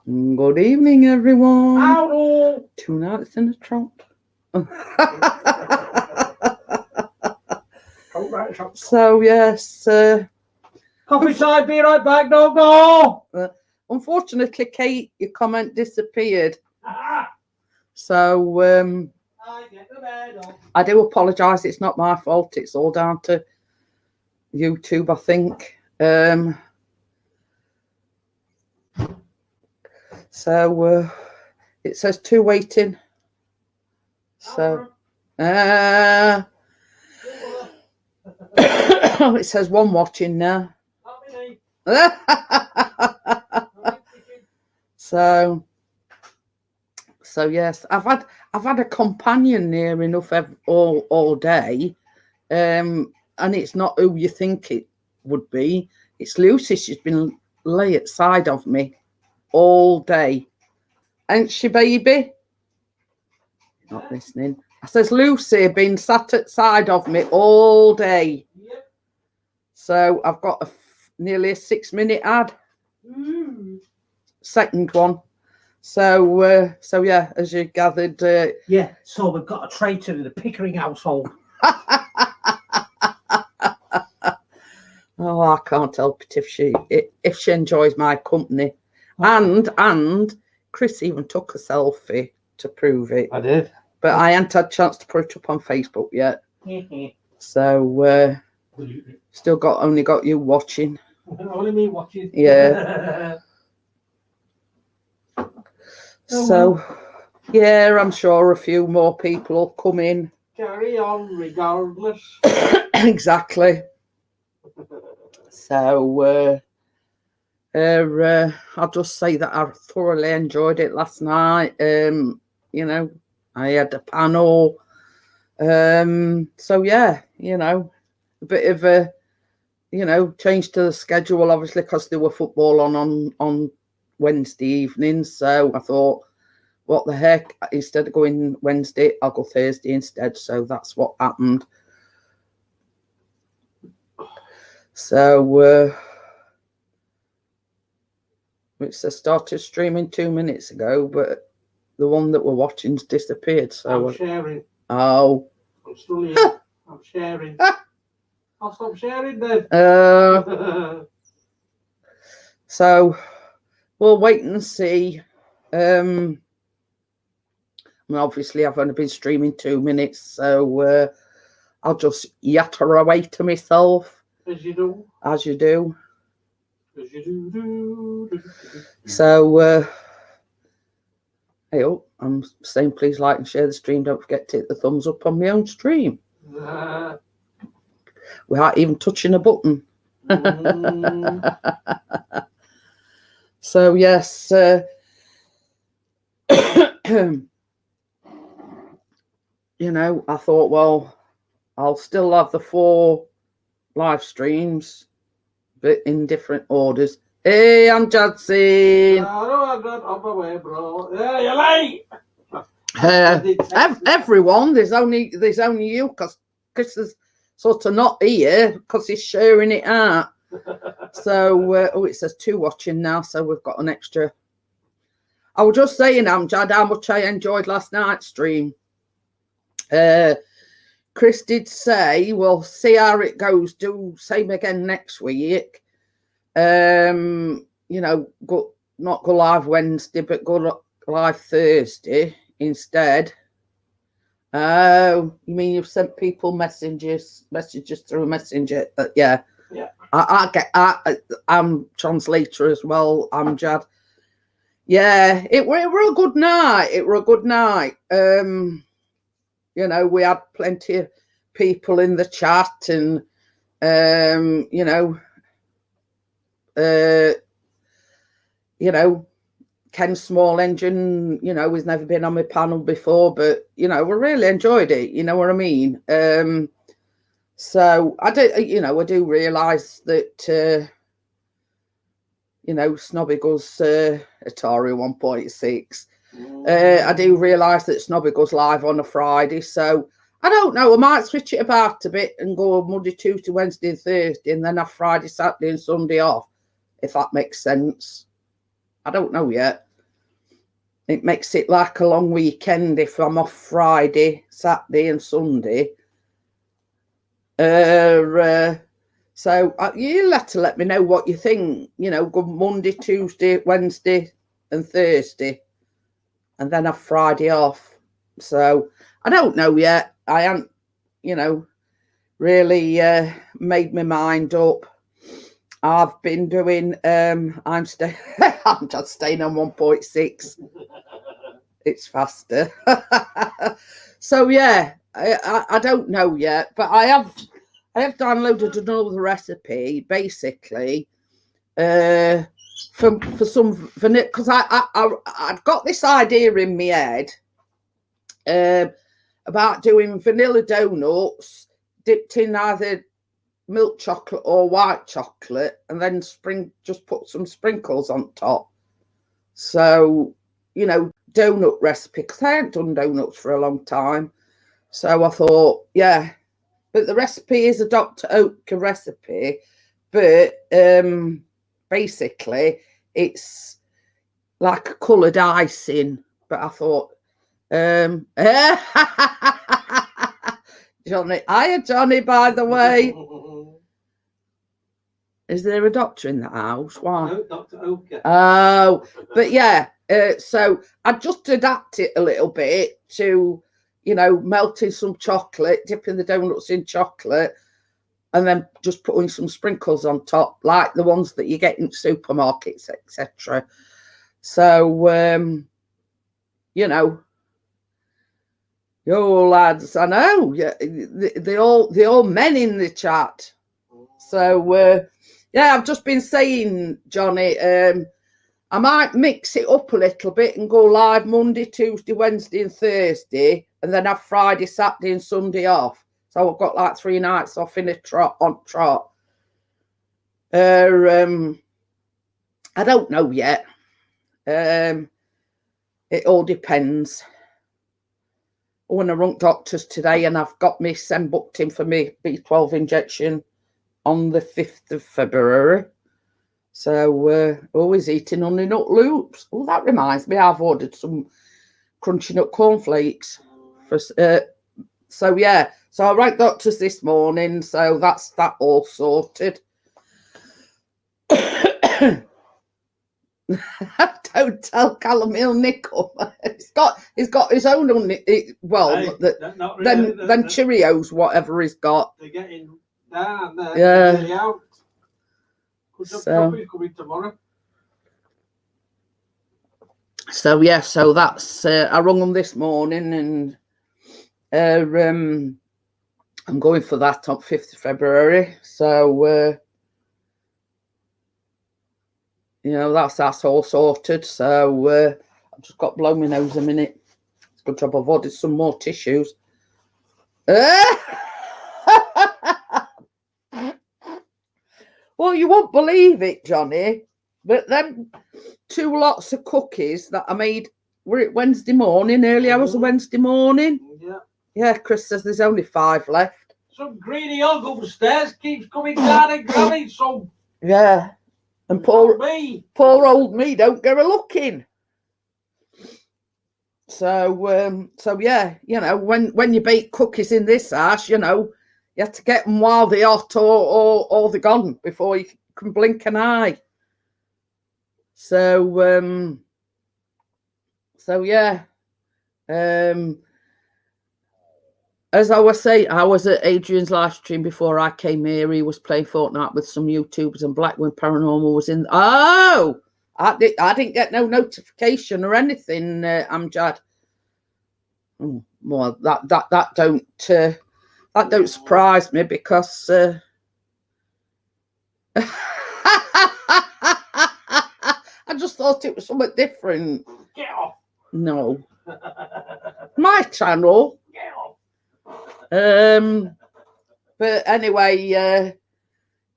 Good evening, everyone. Howdy. 2 nights in a trunk. So, yes, Coffee time, be right back, don't go. unfortunately, Kate, your comment disappeared. Ah, So, I get the bed up. I do apologise. It's not my fault. It's all down to YouTube, I think. So, it says 2 waiting. So, it says 1 watching now. So yes, I've had a companion near enough all day, and it's not who you think it would be. It's Lucy. She's been lay at side of me all day, ain't she, baby? Not listening. I says Lucy been sat at side of me all day. Yep. So I've got nearly a 6-minute ad. Second one. So yeah, as you gathered. Yeah, so we've got a traitor in the Pickering household. Oh, I can't help it if she enjoys my company. And Chris even took a selfie to prove it. I did. But I hadn't had a chance to put it up on Facebook yet. So still only got you watching. Only me watching. Yeah. So yeah, I'm sure a few more people will come in. Carry on regardless. Exactly. So I'll just say that I thoroughly enjoyed it last night. You know, I had a panel. So yeah, a bit of a change to the schedule, obviously, because there were football on Wednesday evenings. So I thought, what the heck? Instead of going Wednesday, I'll go Thursday instead. So that's what happened. So which I started streaming 2 minutes ago, but the one that we're watching's disappeared. So I'm sharing. Oh. I'm still here. I'm sharing. I'll stop sharing then. So we'll wait and see. Obviously, I've only been streaming 2 minutes, so I'll just yatter away to myself. As you do. As you do. As you do. So, hey, I'm saying please like and share the stream. Don't forget to hit the thumbs up on my own stream. Without even touching a button. So, yes. I thought, well, I'll still have the 4 live streams, but in different orders. Hey, I'm Judson. On my way, bro. Yeah, you're late. Everyone, there's only you, because Chris is sort of not here because he's sharing it out. So, it says 2 watching now, so we've got an extra. I was just saying, Amjad, how much I enjoyed last night's stream. Chris did say, well, see how it goes. Do same again next week. Not go live Wednesday, but go live Thursday instead. Oh, you mean you've sent people messages through Messenger? Yeah. I'm translator as well. I'm Jad. Yeah, it were a good night. We had plenty of people in the chat, and Ken Small Engine, he's never been on my panel before, but we really enjoyed it. You know what I mean? So I do realise that Snobbigle's Atari 1.6. I do realise that Snobby goes live on a Friday, so I don't know. I might switch it about a bit and go Monday, Tuesday, Wednesday, and Thursday, and then have Friday, Saturday, and Sunday off, if that makes sense. I don't know yet. it makes it like a long weekend if I'm off Friday, Saturday and Sunday. So you'll have to let me know what you think. You know, go Monday, Tuesday, Wednesday and Thursday, and then have Friday off. So I don't know yet. I haven't, you know, really made my mind up. I've been doing, I'm just staying on 1.6. It's faster. So yeah, I don't know yet, but I have downloaded another recipe basically for some vanilla, because I've got this idea in my head about doing vanilla donuts dipped in either milk chocolate or white chocolate, and then just put some sprinkles on top. So, you know, donut recipe, because I haven't done donuts for a long time. So I thought, yeah, but the recipe is a Dr. Oetker recipe, but basically it's like a coloured icing. But I thought, Johnny, hiya Johnny, by the way. Is there a doctor in the house? Why? No, Dr. Oetker. Oh, but yeah, so I just adapt it a little bit to, you know, melting some chocolate, dipping the donuts in chocolate, and then just putting some sprinkles on top, like the ones that you get in supermarkets, etc. So, you know, yo lads, I know, yeah, they all men in the chat. So, yeah, I've just been saying, Johnny, I might mix it up a little bit and go live Monday, Tuesday, Wednesday and Thursday, and then have Friday, Saturday and Sunday off. So I've got like 3 nights off in a trot. I don't know yet. It all depends. When I rung doctors today, and I've got me send booked in for me B12 injection on the 5th of February. So always eating Honey Nut Loops. Oh, that reminds me, I've ordered some Crunchy Nut cornflakes. So yeah, so I rang doctors this morning, so that's that all sorted. Don't tell Callum he'll nickel. He's got his own well, hey, then Cheerios, whatever he's got. They're getting down there. Yeah. Out. So coming tomorrow. So yeah, so that's I rung them this morning, and I'm going for that on 5th of February. So you know, that's all sorted. So I've just got to blow my nose a minute. It's a good job I've ordered some more tissues. Well, you won't believe it, Johnny, but them 2 lots of cookies that I made, were it Wednesday morning, early hours of Wednesday morning? Yeah. Yeah, Chris says there's only 5 left. Some greedy hog upstairs keeps coming down and grabbing some. Yeah. And poor old me don't go a-looking. So, so yeah, you know, when you bake cookies in this house, you know, you have to get them while they're hot or they're gone before you can blink an eye. So, so yeah. As I was saying, I was at Adrian's live stream before I came here. He was playing Fortnite with some YouTubers, and Blackburn Paranormal was in. Oh, I didn't get no notification or anything, Amjad. Well, that don't surprise me, because I just thought it was something different. Get off. No, my channel. Get off. But anyway,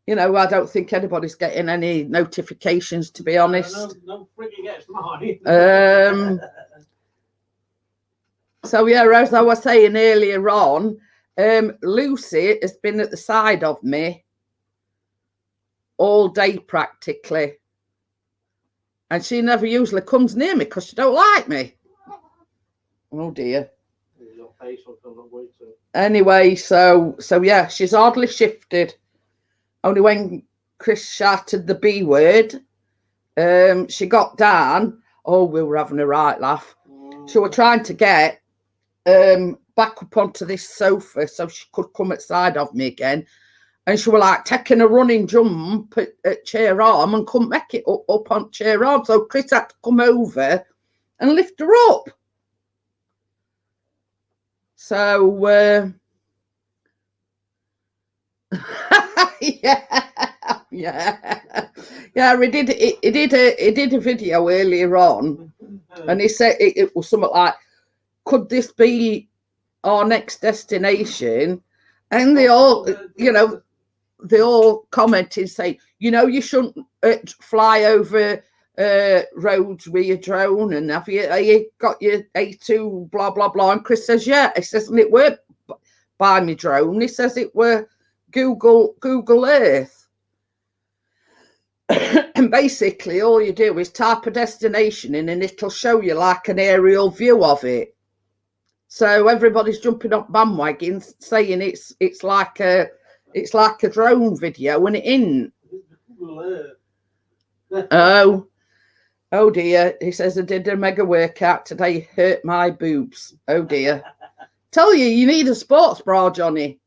you know, I don't think anybody's getting any notifications, to be honest. No freaking gets mine. So yeah, as I was saying earlier on, Lucy has been at the side of me all day practically. and she never usually comes near me because she don't like me. Oh dear. Your face will come up way too. Anyway, so yeah, she's hardly shifted. Only when Chris shouted the B word, she got down. Oh, we were having a right laugh. She were trying to get back up onto this sofa so she could come outside of me again. And she were like taking a running jump at chair arm and couldn't make it up on chair arm. So Chris had to come over and lift her up. So yeah. He did a video earlier on, and he said it was something like, "Could this be our next destination?" And they all, they all commented saying, you shouldn't fly over roads with your drone, and have you got your A2 blah blah blah. And Chris says, yeah. He says, and it weren't by my drone. He says it were Google Earth. And basically all you do is type a destination in and it'll show you like an aerial view of it. So everybody's jumping up bandwagons saying it's like a drone video, and it isn't. Oh dear. He says, I did a mega workout today, hurt my boobs. Oh dear. Tell you need a sports bra, Johnny.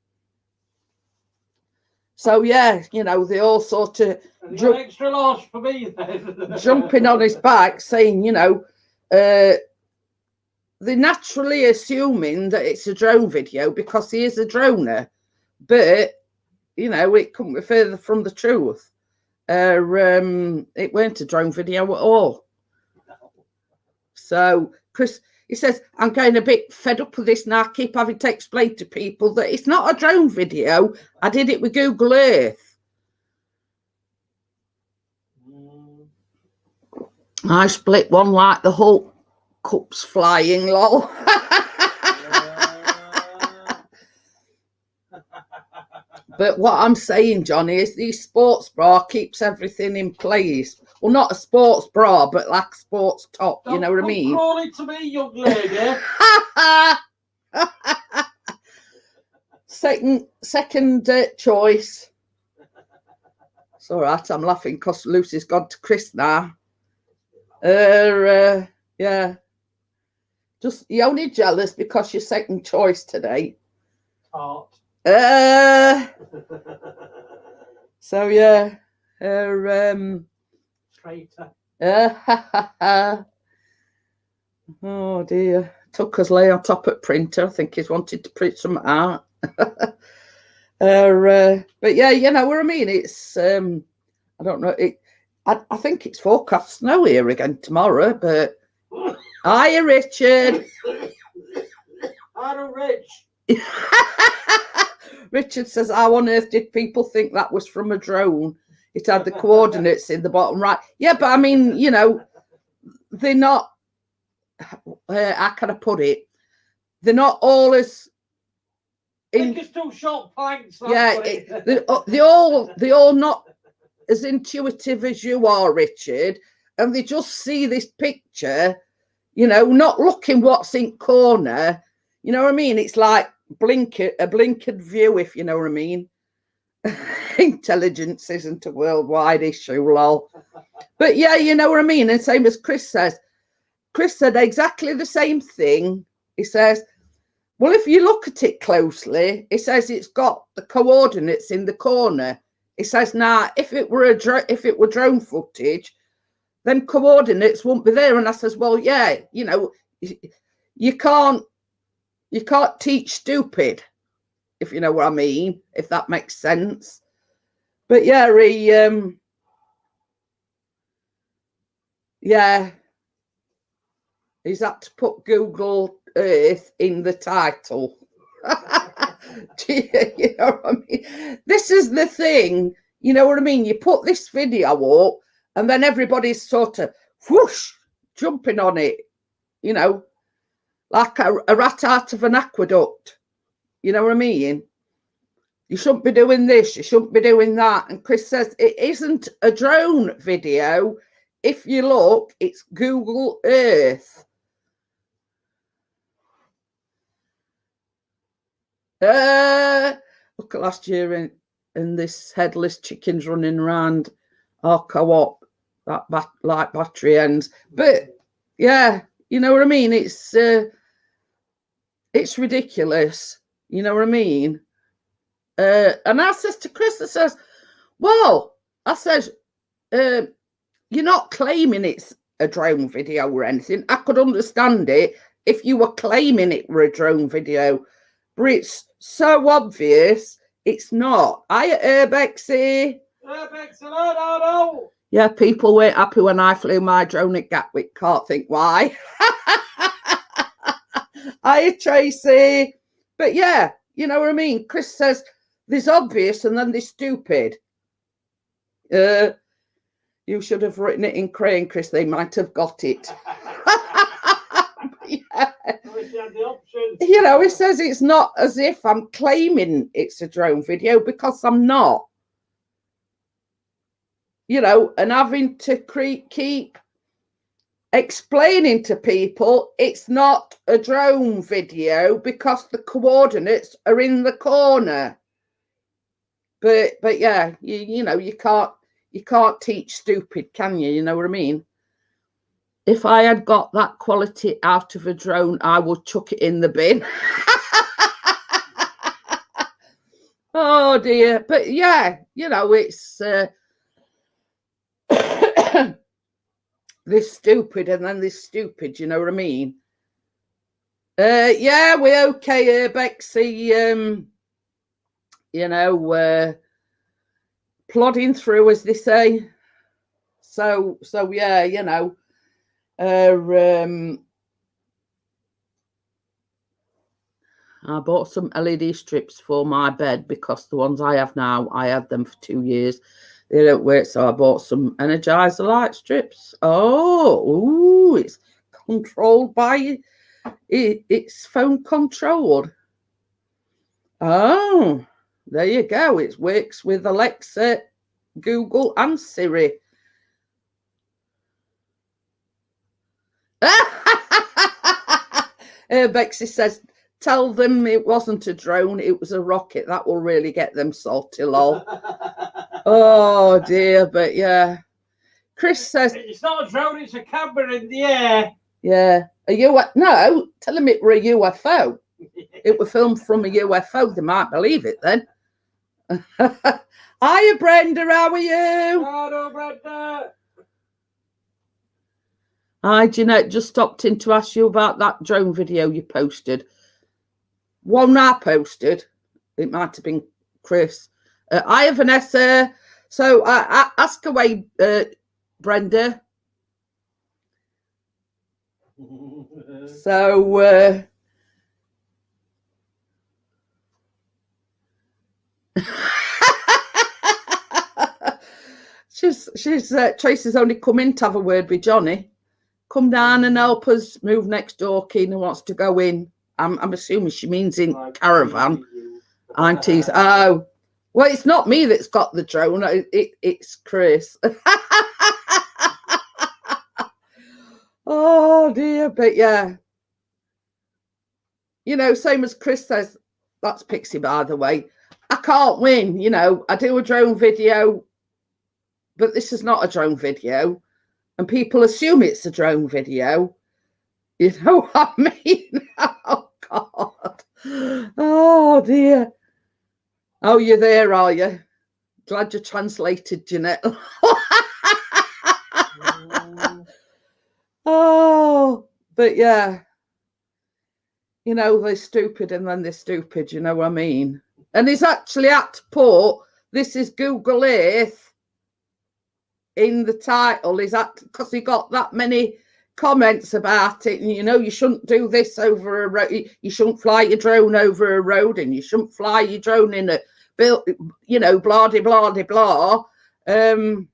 So yeah, they all sort of extra large for me then. Jumping on his back, saying, they're naturally assuming that it's a drone video because he is a droner, but it couldn't be further from the truth. It weren't a drone video at all. So Chris, he says, I'm getting a bit fed up with this now. I keep having to explain to people that it's not a drone video. I did it with Google Earth. I split one like the Hulk cups flying, lol. But what I'm saying, Johnny, is these sports bra keeps everything in place. Well, not a sports bra, but like a sports top. You know what I mean? Call it to me, young lady. Second choice. It's all right. I'm laughing because Lucy's gone to Chris now. Yeah. Just you're only jealous because you're second choice today. Tart. So yeah. Traitor. Oh dear. Tucker's lay on top of printer. I think he's wanted to print some out. But yeah, you know what I mean. It's I don't know. I think it's forecast snow here again tomorrow. But hiya, Richard. Hello, Rich. Richard says, how on earth did people think that was from a drone? It had the coordinates in the bottom right. Yeah, but I mean, you know, they're not, how can I put it? They're not all as... It's too short planks. Yeah, they all not as intuitive as you are, Richard. And they just see this picture, you know, not looking what's in corner. You know what I mean? It's like a blinkered view, if you know what I mean. Intelligence isn't a worldwide issue, lol. But yeah, you know what I mean. And same as Chris says. Chris said exactly the same thing. He says, well, if you look at it closely, it says it's got the coordinates in the corner. It says, nah, if it were drone footage, then coordinates won't be there. And I says, well, yeah, you know, you can't teach stupid, if you know what I mean, if that makes sense. But yeah, he's had to put Google Earth in the title. You know what I mean? This is the thing, you know what I mean? You put this video up and then everybody's sort of whoosh, jumping on it, you know, like a rat out of an aqueduct. You know what I mean? You shouldn't be doing this, you shouldn't be doing that. And Chris says it isn't a drone video, if you look, it's Google Earth. Look at last year and this headless chickens running around our co-op, that like battery ends. But yeah, you know what I mean? It's ridiculous. You know what I mean? And I says to Chris, I says, well, I says, you're not claiming it's a drone video or anything. I could understand it if you were claiming it were a drone video, but it's so obvious it's not. Urbexy. Urbexy, no. Yeah, people weren't happy when I flew my drone at Gatwick. Can't think why. Hiya, Tracy. But yeah, you know what I mean? Chris says there's obvious and then there's stupid. You should have written it in crayon, Chris. They might have got it. Yeah. You know, it says it's not as if I'm claiming it's a drone video, because I'm not. You know, and having to keep explaining to people it's not a drone video because the coordinates are in the corner. But yeah, you know, you can't teach stupid, can you? You know what I mean? If I had got that quality out of a drone, I would chuck it in the bin. Oh dear. But yeah, you know, it's this stupid and then this stupid, you know what I mean? Yeah, we're okay, Bexy. You know, plodding through, as they say. So yeah, you know. I bought some LED strips for my bed because the ones I have now, I had them for 2 years. They don't work, so I bought some Energizer light strips. Oh, it's controlled by it's phone controlled. Oh, there you go. It works with Alexa, Google, and Siri. Bexy says, tell them it wasn't a drone, it was a rocket. That will really get them salty, lol. Oh dear, but yeah. Chris says it's not a drone, it's a camera in the air. Yeah. No, tell them it were a UFO. It was filmed from a UFO. They might believe it then. Hiya, Brenda, how are you? Hello, Brenda. Hi, Jeanette, just stopped in to ask you about that drone video you posted. One I posted, it might have been Chris. Hiya, Vanessa. So ask away, Brenda. So she's Tracy's only come in to have a word with Johnny. Come down and help us move next door. Keena wants to go in. I'm assuming she means in caravan. Aunties. Oh, well, it's not me that's got the drone. It's Chris. Oh dear, but yeah. You know, same as Chris says, that's Pixie, by the way. I can't win, you know. I do a drone video, but this is not a drone video. And people assume it's a drone video. You know what I mean? Oh, God. Oh, dear. Oh, you're there, are you? Glad you translated, Jeanette. Oh, but yeah. You know, they're stupid and then they're stupid, you know what I mean? And he's actually had to put, this is Google Earth in the title. Is that because he got that many comments about it? And, you know, you shouldn't do this over a road. You shouldn't fly your drone over a road, and you shouldn't fly your drone in a, you know, blah, de, blah, de, blah. And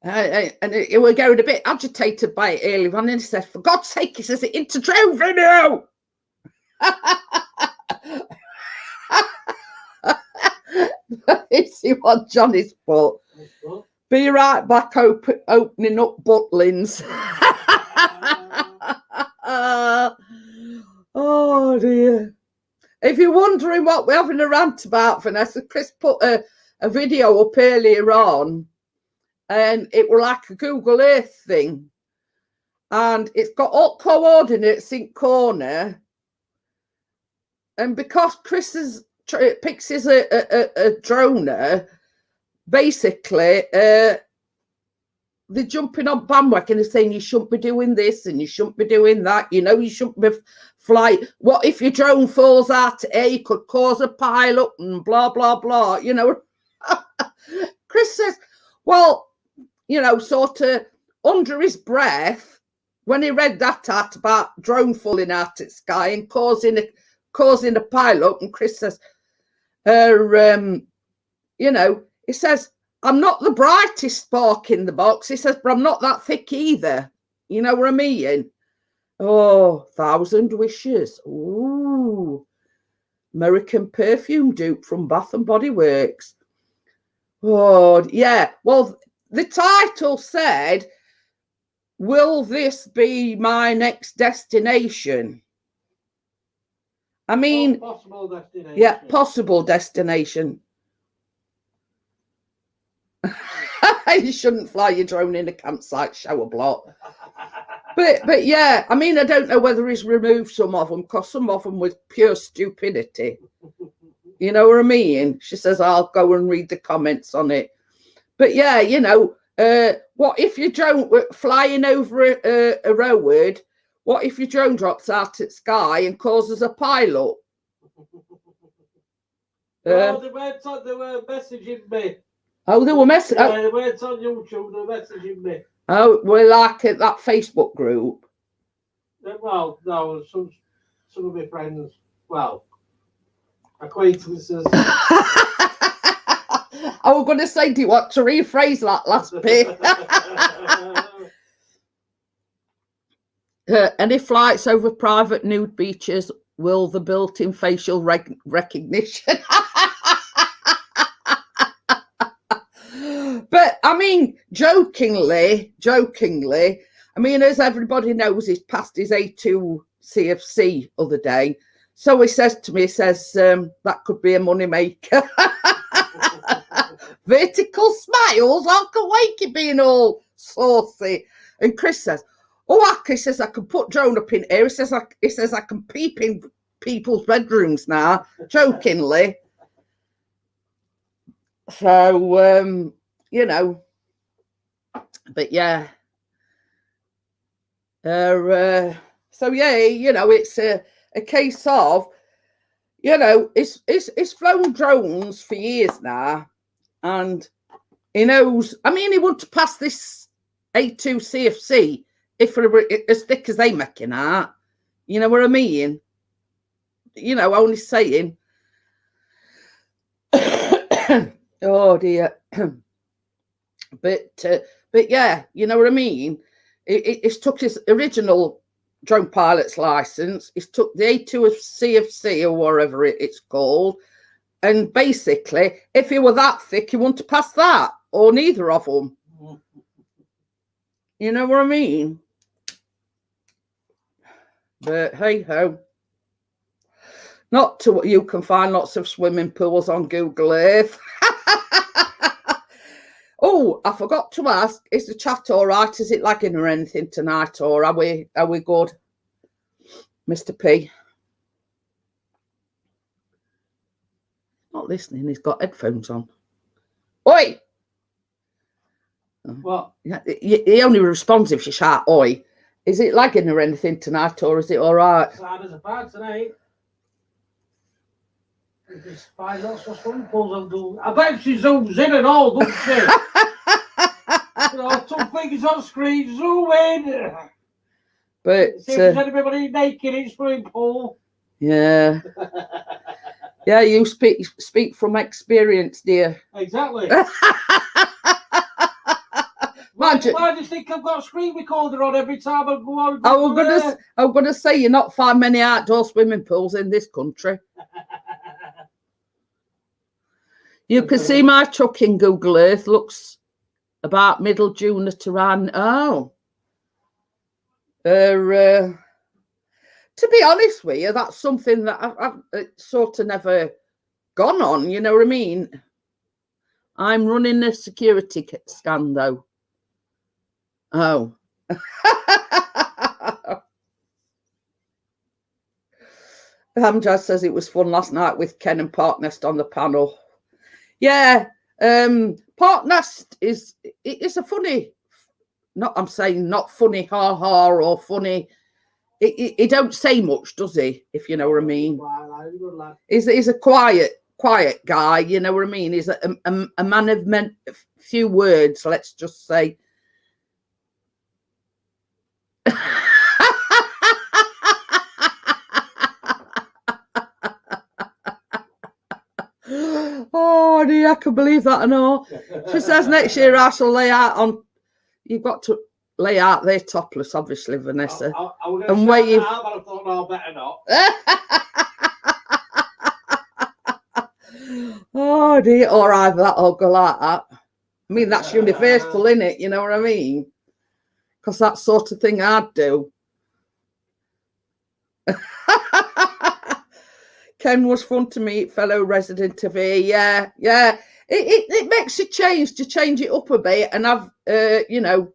he was getting a bit agitated by it early on, and he said, for God's sake, he says, it's a drone video. You see what Johnny's put? Be right back opening up Butlins. Oh dear. If you're wondering what we're having a rant about, Vanessa, Chris put a video up earlier on, and it was like a Google Earth thing. And it's got all coordinates in corner. And because Chris picks is a droner, basically, they're jumping on bandwagon and saying you shouldn't be doing this and you shouldn't be doing that. You know, you shouldn't be flying. What if your drone falls out of air? Could cause a pileup and blah, blah, blah. You know, Chris says, well, you know, sort of under his breath, when he read that out about drone falling out of the sky and causing a pileup, and Chris says, you know, he says, I'm not the brightest spark in the box. He says, but I'm not that thick either. You know what I mean? Oh, 1,000 wishes. Ooh. American perfume dupe from Bath and Body Works. Oh, yeah. Well, the title said, will this be my next destination? I mean, possible destination. Yeah, possible destination. You shouldn't fly your drone in a campsite shower block. But yeah, I mean, I don't know whether he's removed some of them, because some of them was pure stupidity. You know what I mean? She says, I'll go and read the comments on it. But yeah, you know, what if your drone flying over a road? What if your drone drops out at sky and causes a pileup? Well, they were messaging me. Oh, they were messaging. Yeah, they weren't on YouTube. They were messaging me. Oh, we're like at that Facebook group. Well, no, some of my friends. Well, acquaintances. I was going to say, do you want to rephrase that last bit? Any flights over private nude beaches will the built-in facial recognition? But I mean, jokingly, I mean, as everybody knows, he's passed his A2 CFC other day. So he says to me, that could be a money maker. Vertical smiles, Uncle Wakey being all saucy. And Chris says, oh, he says, I can put drone up in here. He says, I can peep in people's bedrooms now, jokingly. So, you know, but yeah. So yeah, you know, it's a case of, you know, it's flown drones for years now, and he knows. I mean, he wouldn't pass this A2 CFC if it were as thick as they making out. You know what I mean? You know, only saying. Oh dear. But yeah, you know what I mean? It's took his original drone pilot's license. It's took the A2 of CFC or whatever it's called. And basically, if he were that thick, he wouldn't pass that, or neither of them. You know what I mean? But hey ho. Not to what you can find lots of swimming pools on Google Earth. Oh, I forgot to ask, is the chat all right? Is it lagging or anything tonight, or are we good? Mr. P. Not listening, he's got headphones on. Oi! What? He only responds if you shout oi. Is it lagging or anything tonight, or is it all right? Sad as a bag tonight. Just find lots of swimming pools on Google. I bet she zooms in and all, doesn't she? You know, two fingers on screen, zoom in. But see if there's anybody naked in swimming pool. Yeah. Yeah, you speak from experience, dear. Exactly. Why do you think I've got a screen recorder on every time I go on? I'm gonna say you're not find many outdoor swimming pools in this country. You can see my truck in Google Earth. Looks about middle June to ran. Oh. To be honest with you, that's something that I've sort of never gone on, you know what I mean? I'm running a security scan, though. Oh. Amjad says it was fun last night with Ken and Parknest on the panel. Yeah, Parknest is a funny, I'm saying not funny ha-ha or funny. He don't say much, does he? If you know what I mean. He's a quiet guy. You know what I mean. He's a man of few words. Let's just say. Oh dear, I can believe that and all. She says next year I shall lay out on. You've got to lay out there topless, obviously, Vanessa. I was and wave. Out, but I thought, no, better not. Oh dear, or either that or go like that. I mean, that's universal, isn't it? You know what I mean? Because that sort of thing I'd do. Ken was fun to meet, fellow resident of here. Yeah. It makes a change to change it up a bit and have, you know,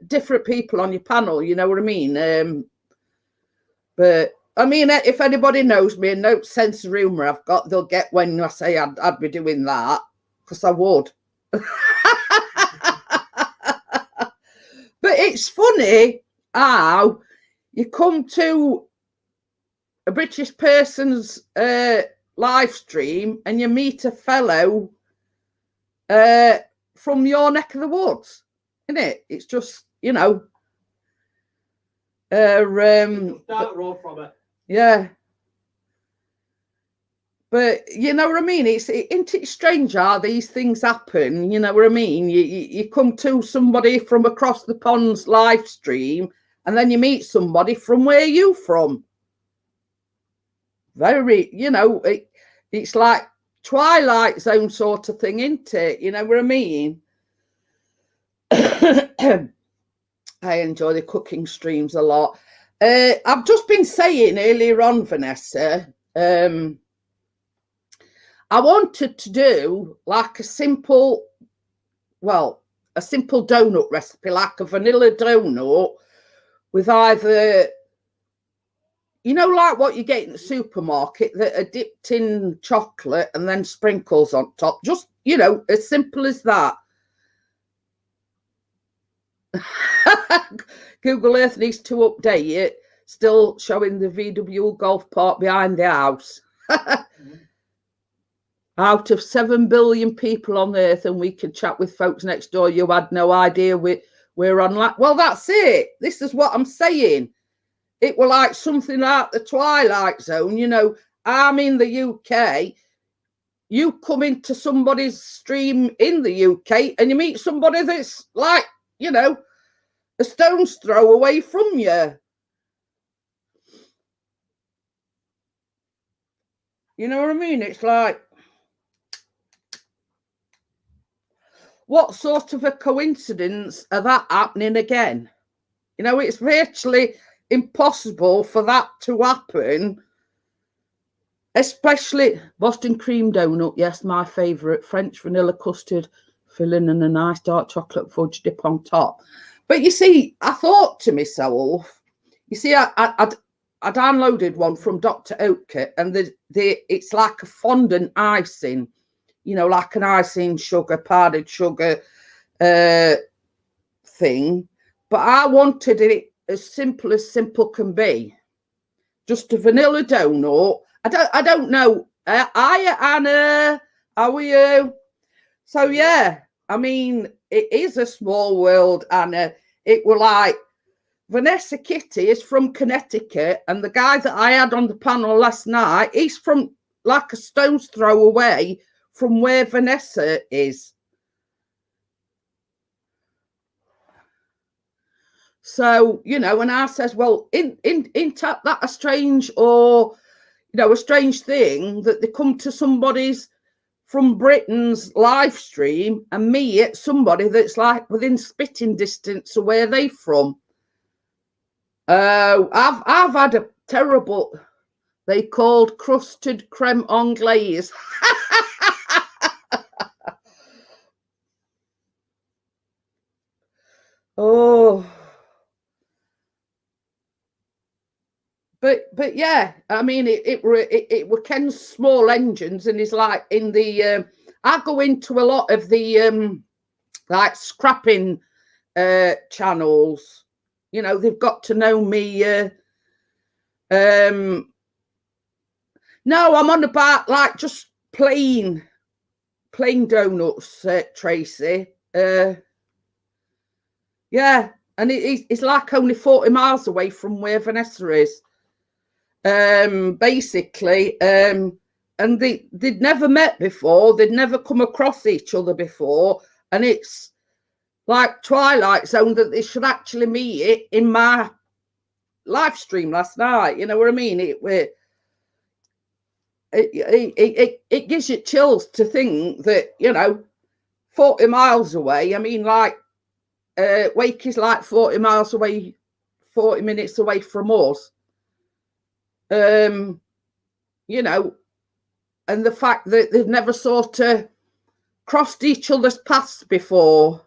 different people on your panel, you know what I mean? But I mean, if anybody knows me and no sense of humour I've got, they'll get when I say I'd be doing that, because I would. But it's funny how you come to a British person's live stream and you meet a fellow from your neck of the woods, isn't it? It's just, you know. Down the road from it. Yeah. But you know what I mean? Isn't it strange how these things happen? You know what I mean? You come to somebody from across the pond's live stream and then you meet somebody from where you from. Very, you know, it's like Twilight Zone sort of thing, isn't it? You know what I mean? I enjoy the cooking streams a lot. I've just been saying earlier on, Vanessa, I wanted to do like a simple donut recipe, like a vanilla donut with either, you know, like what you get in the supermarket that are dipped in chocolate and then sprinkles on top. Just, you know, as simple as that. Google Earth needs to update it. Still showing the VW golf park behind the house. Out of 7 billion people on Earth, and we can chat with folks next door, you had no idea we're online. Well, that's it. This is what I'm saying. It were like something like the Twilight Zone. You know, I'm in the UK. You come into somebody's stream in the UK and you meet somebody that's like, you know, a stone's throw away from you. You know what I mean? It's like, what sort of a coincidence are that happening again? You know, it's virtually impossible for that to happen, especially Boston cream donut. Yes, my favourite. French vanilla custard filling and a nice dark chocolate fudge dip on top. But you see, I thought to myself, you see, I downloaded one from Dr. Oetker, and it's like a fondant icing, you know, like an icing sugar, powdered sugar thing. But I wanted it as simple can be. Just a vanilla donut. I don't know. Hiya, Anna. How are you? So, yeah, I mean, it is a small world, Anna. It were like Vanessa Kitty is from Connecticut, and the guy that I had on the panel last night, he's from like a stone's throw away from where Vanessa is. So, you know, and I says, well, ain't that a strange, or, you know, a strange thing that they come to somebody's from Britain's live stream and me at somebody that's like within spitting distance of where they from. I've had a terrible, they called crusted creme anglaise. Oh, but yeah, I mean it were Ken's small engines, and he's like in the I go into a lot of the like scrapping channels, you know, they've got to know me. No, I'm on about like just plain donuts, Tracy. Yeah, and it's like only 40 miles away from where Vanessa is. Basically, and they'd never met before, they'd never come across each other before, and it's like Twilight Zone that they should actually meet it in my live stream last night. You know what I mean? It gives you chills to think that, you know, 40 miles away. I mean, like Wake is like 40 miles away, 40 minutes away from us. You know, and the fact that they've never sort of crossed each other's paths before.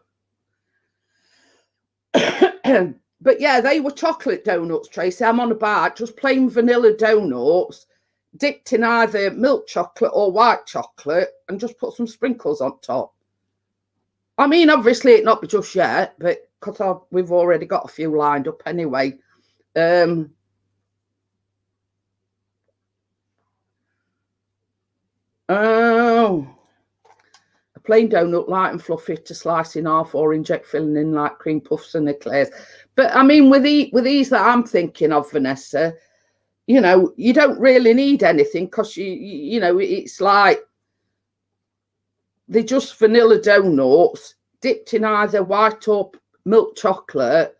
But yeah, they were chocolate donuts, Tracy. I'm on about just plain vanilla donuts dipped in either milk chocolate or white chocolate and just put some sprinkles on top. I mean, obviously it not just yet, but because we've already got a few lined up anyway. Oh, a plain donut, light and fluffy, to slice in half or inject filling in like cream puffs and eclairs. But I mean, with these that I'm thinking of, Vanessa, you know, you don't really need anything because you know, it's like they're just vanilla donuts dipped in either white or milk chocolate,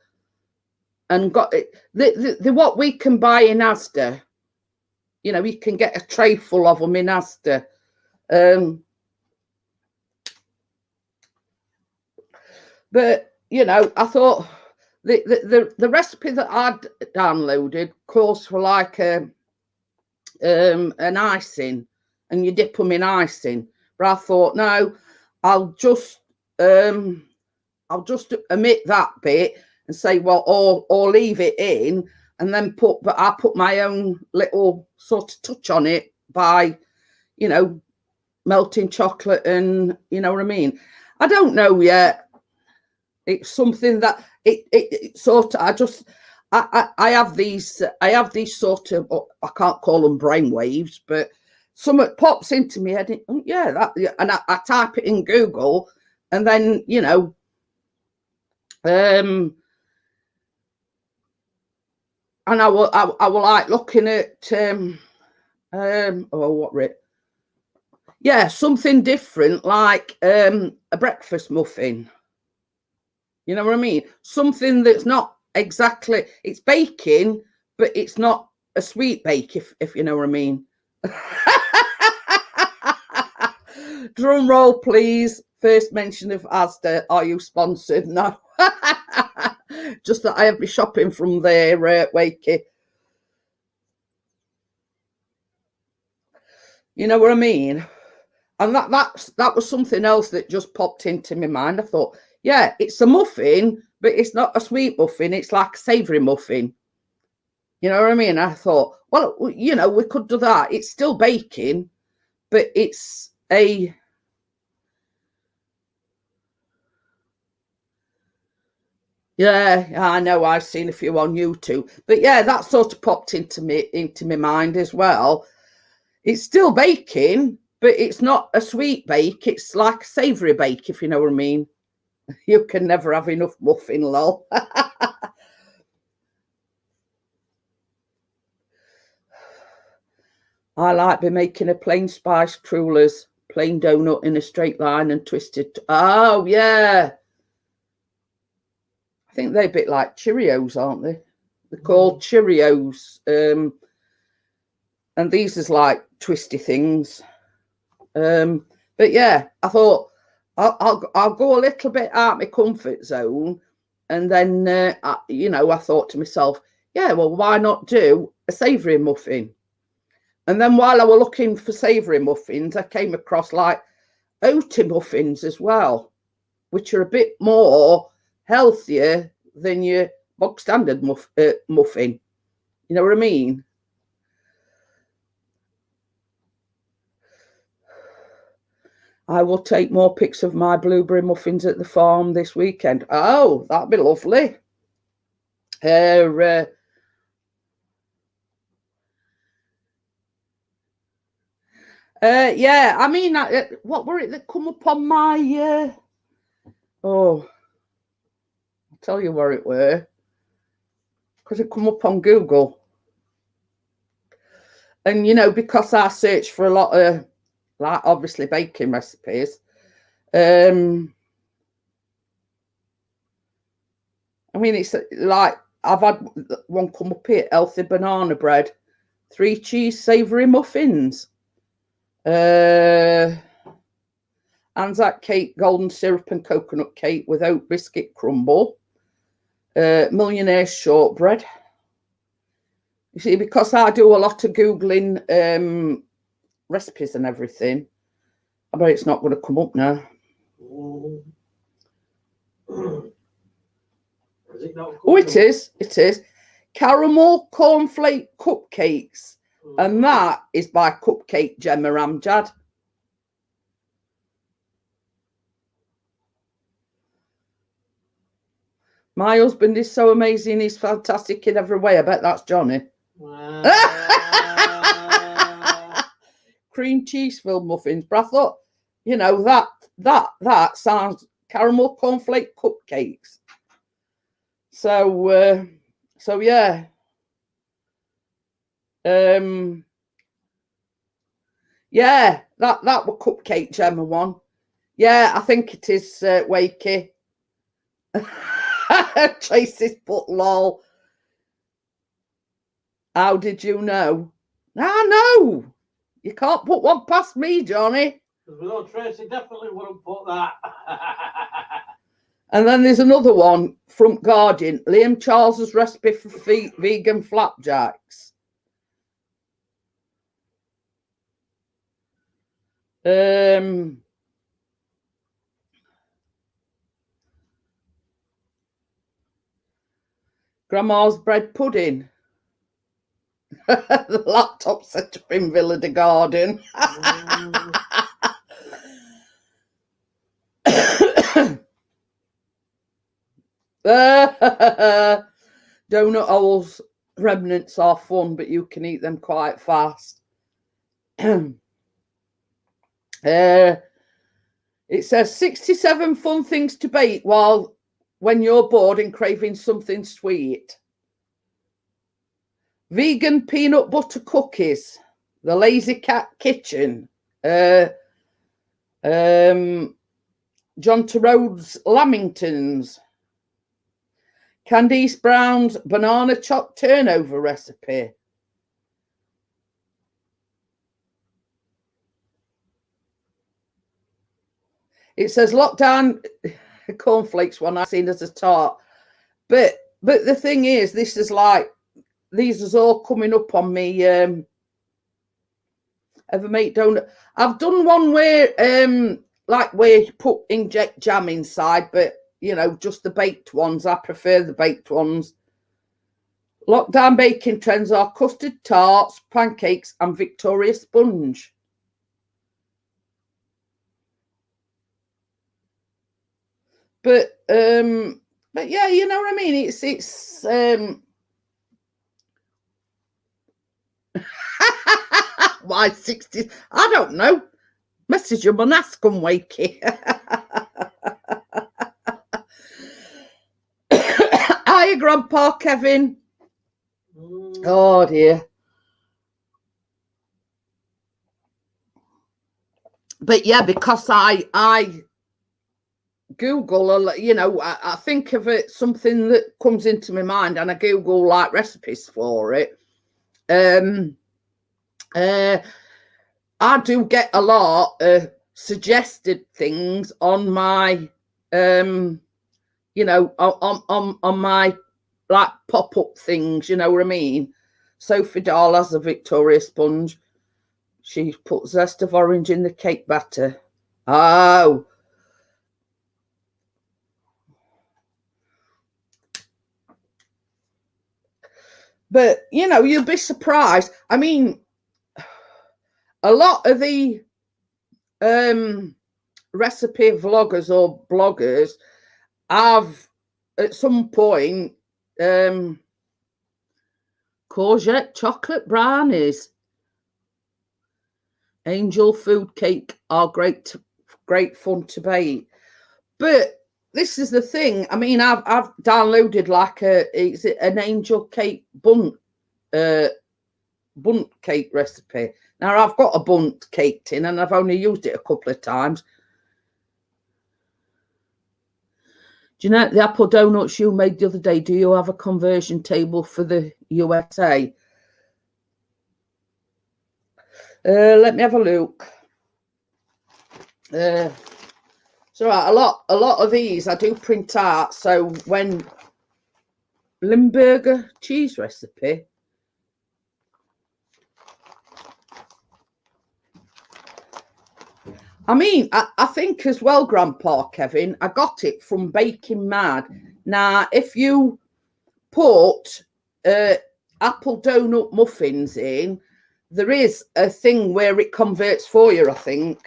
and got it. The what we can buy in Asda, you know, you can get a tray full of them in Asda. But you know, I thought the recipe that I'd downloaded calls for like an icing, and you dip them in icing. But I thought, no, I'll just omit that bit and say, well, or leave it in, and then but I put my own little sort of touch on it by, you know, melting chocolate, and you know what I mean. I don't know yet. It's something that it sort of, I have these sort of, I can't call them brainwaves, but something pops into me head. Oh, yeah, that, and I type it in Google, and then, you know, and I will like looking at yeah, something different, like a breakfast muffin. You know what I mean? Something that's not exactly, it's baking, but it's not a sweet bake, if you know what I mean. Drum roll, please. First mention of Asda. Are you sponsored? No. Just that I have been shopping from there, Wakey. You know what I mean? And that was something else that just popped into my mind. I thought, yeah, it's a muffin, but it's not a sweet muffin. It's like a savoury muffin. You know what I mean? I thought, well, you know, we could do that. It's still baking, but it's a... Yeah, I know. I've seen a few on YouTube. But yeah, that sort of popped into my mind as well. It's still baking, but it's not a sweet bake. It's like a savoury bake, if you know what I mean. You can never have enough muffin, lol. I like be making a plain spice crullers, plain donut in a straight line and twisted. Oh, yeah. I think they're a bit like Cheerios, aren't they? They're called Cheerios. And these is like twisty things. But yeah, I thought I'll go a little bit out my comfort zone, and then I thought to myself, yeah, well, why not do a savoury muffin? And then while I was looking for savoury muffins, I came across like oaty muffins as well, which are a bit more healthier than your bog standard muffin. You know what I mean? I will take more pics of my blueberry muffins at the farm this weekend. Oh, that'd be lovely. Yeah, I mean, what were it that come up on my... I'll tell you where it were. Because it come up on Google. And, because I search for a lot of, like, obviously baking recipes, I mean, it's like, I've had one come up here, healthy banana bread, 3 cheese savoury muffins, Anzac cake, golden syrup and coconut cake with oat biscuit crumble, millionaire shortbread. You see, because I do a lot of Googling recipes and everything, I bet it's not going to come up now. Is it not? Oh, it is. It is. Caramel cornflake cupcakes. And that is by Cupcake Gemma Amjad. My husband is so amazing. He's fantastic in every way. I bet that's Johnny. Cream cheese filled muffins. But I thought, that sounds caramel cornflake cupcakes. So yeah. Yeah, that was Cupcake Gemma one. Yeah, I think it is Wakey. Tracy's put lol. How did you know? I know. You can't put one past me, Johnny. Because we know Tracy definitely wouldn't put that. And then there's another one, Front Guardian, Liam Charles's recipe for vegan flapjacks. Grandma's bread pudding. The laptop set up in Villa de Garden. Donut holes remnants are fun, but you can eat them quite fast. It says 67 fun things to bake when you're bored and craving something sweet. Vegan peanut butter cookies, the Lazy Cat Kitchen, John Rhodes Lamingtons, Candice Brown's banana chopped turnover recipe. It says lockdown cornflakes one I've seen as a tart. But the thing is, this is like, these is all coming up on me. Ever make donut? I've done one where where you inject jam inside, but just the baked ones. I prefer the baked ones. Lockdown baking trends are custard tarts, pancakes, and Victoria sponge. But yeah, you know what I mean? It's why 60? I don't know. Message them and ask them, Wakey. Hiya, Grandpa Kevin. Oh dear. But yeah, because I Google, I think of it, something that comes into my mind, and I Google like recipes for it. I do get a lot of suggested things on my you know, on my like pop-up things, you know what I mean? Sophie Dahl has a Victoria sponge. She put zest of orange in the cake batter. Oh. But, you know, you'll be surprised. I mean, a lot of the recipe vloggers or bloggers have at some point courgette chocolate brownies, angel food cake are great fun to bake. But this is the thing. I mean, I've downloaded like an angel cake bunt cake recipe. Now I've got a bunt cake tin and I've only used it a couple of times. Do you know the apple donuts you made the other day? Do you have a conversion table for the USA? Let me have a look. So a lot of these I do print out. So when Limburger cheese recipe. I mean, I think as well, Grandpa Kevin, I got it from Baking Mad. Now, if you put apple donut muffins in, there is a thing where it converts for you, I think.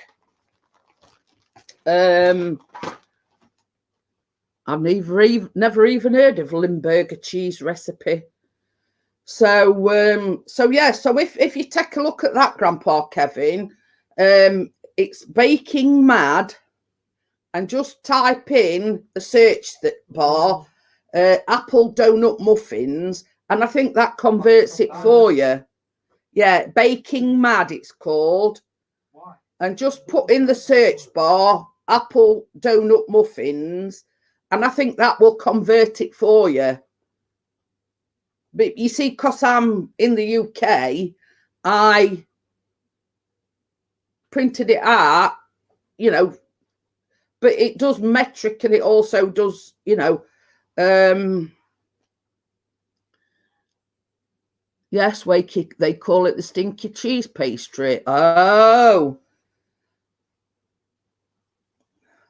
I've never even heard of Limburger cheese recipe. So yeah, so if you take a look at that, Grandpa Kevin, it's Baking Mad, and just type in the search bar apple donut muffins, and I think that converts it for you. Yeah, Baking Mad it's called. And just put in the search bar apple donut muffins, and I think that will convert it for you. But you see, because I'm in the UK, I printed it out, you know, but it does metric and it also does, you know, yes, Wakey, they call it the stinky cheese pastry. Oh,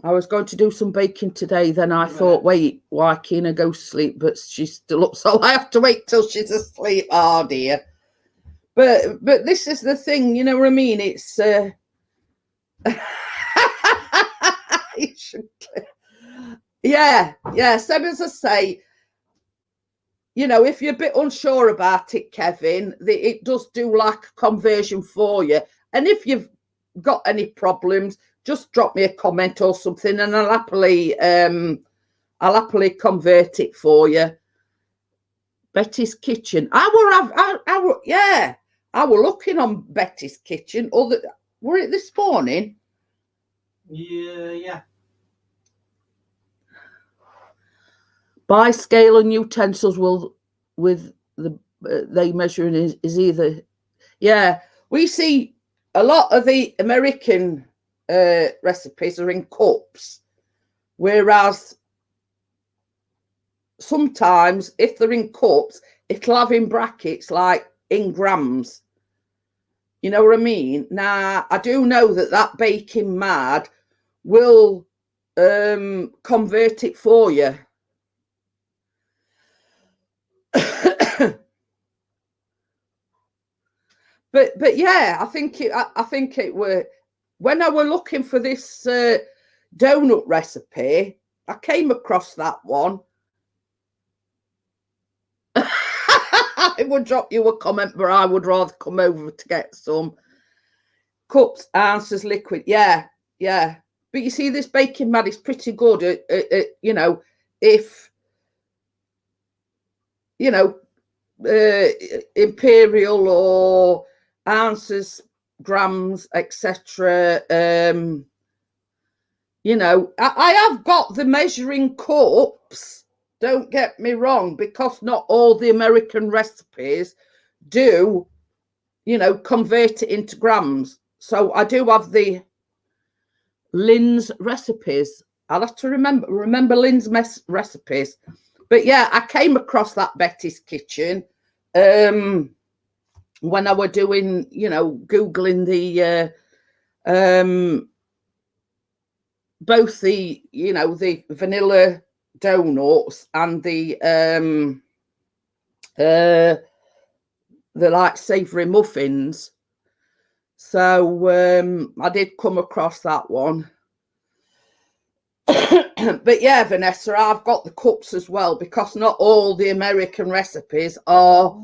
I was going to do some baking today, then I thought, wait, why can't I go to sleep? But she's still up, so I have to wait till she's asleep. Oh dear. But this is the thing, you know what I mean? It's yeah, same as I say, you know, if you're a bit unsure about it, Kevin, it does do like a conversion for you. And if you've got any problems, just drop me a comment or something, and I'll happily convert it for you. Betty's Kitchen. I were looking on Betty's Kitchen. Were it this morning? Yeah. Buy scale and utensils with the they measuring is either. Yeah, we see a lot of the American recipes are in cups, whereas sometimes if they're in cups, it'll have in brackets like in grams. You know what I mean? Now, I do know that Baking Mad will convert it for you. But yeah, I think it were, when I were looking for this donut recipe, I came across that one. I would drop you a comment, but I would rather come over to get some cups, ounces, liquid. Yeah. But you see, this Baking Mad is pretty good at you know, if you know, imperial or ounces, grams, etc. You know, I have got the measuring cups, don't get me wrong, because not all the American recipes do, you know, convert it into grams. So I do have the Lynn's recipes. I'll have to remember Lynn's recipes. But yeah, I came across that Betty's Kitchen when I were doing, you know, Googling the both the, you know, the vanilla donuts and the like savoury muffins. So I did come across that one. But yeah, Vanessa, I've got the cups as well, because not all the American recipes are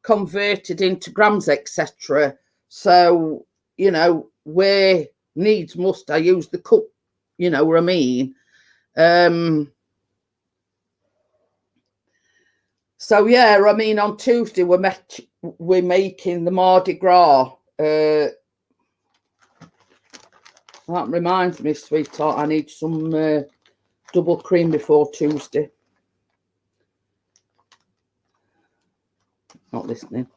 converted into grams, etc. So, you know, where needs must, I use the cup, you know what I mean? So yeah, I mean, on Tuesday we're making the Mardi Gras. That reminds me, sweetheart, I need some double cream before Tuesday. Not listening.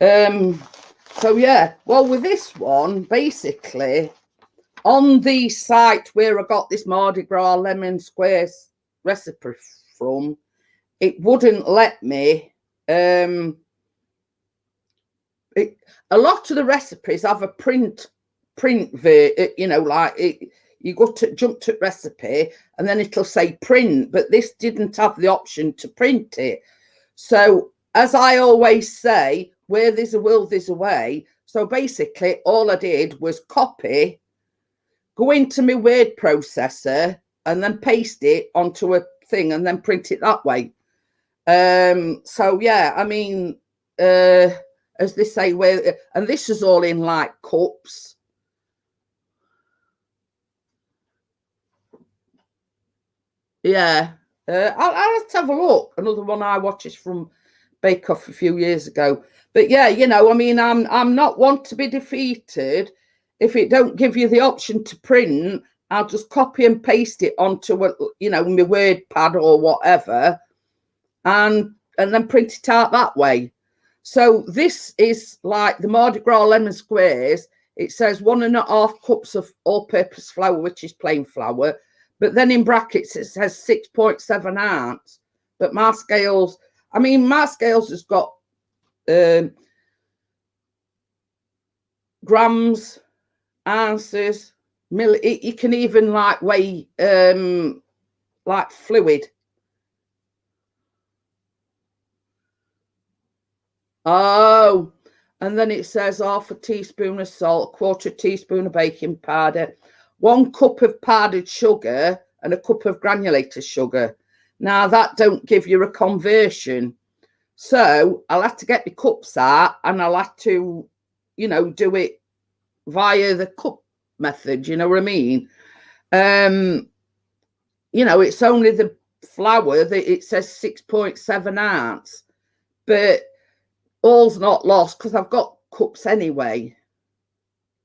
So yeah, well, with this one, basically, on the site where I got this Mardi Gras lemon squares recipe from, it wouldn't let me. A lot of the recipes have a print, you know, like you go to jump to recipe and then it'll say print, but this didn't have the option to print it. So as I always say, where there's a will, there's a way. So basically all I did was copy, go into my word processor and then paste it onto a thing and then print it that way. So yeah, I mean, as they say, where, and this is all in like cups. Yeah, I'll have to have a look. Another one I watched is from Bake Off a few years ago. But yeah, you know, I mean, I'm not one to be defeated. If it don't give you the option to print, I'll just copy and paste it onto a, you know, my word pad or whatever, and then print it out that way. So this is like the Mardi Gras lemon squares. It says 1.5 cups of all-purpose flour, which is plain flour. But then in brackets, it says 6.7 ounce. But my scales, I mean, my scales has got grams, ounces, you can even like weigh like fluid. Oh, and then it says 1/2 teaspoon of salt, 1/4 teaspoon of baking powder, 1 cup of powdered sugar and a cup of granulated sugar. Now that don't give you a conversion. So I'll have to get the cups out and I'll have to, you know, do it via the cup method. You know what I mean? You know, it's only the flour that it says 6.7 ounce, but all's not lost because I've got cups anyway.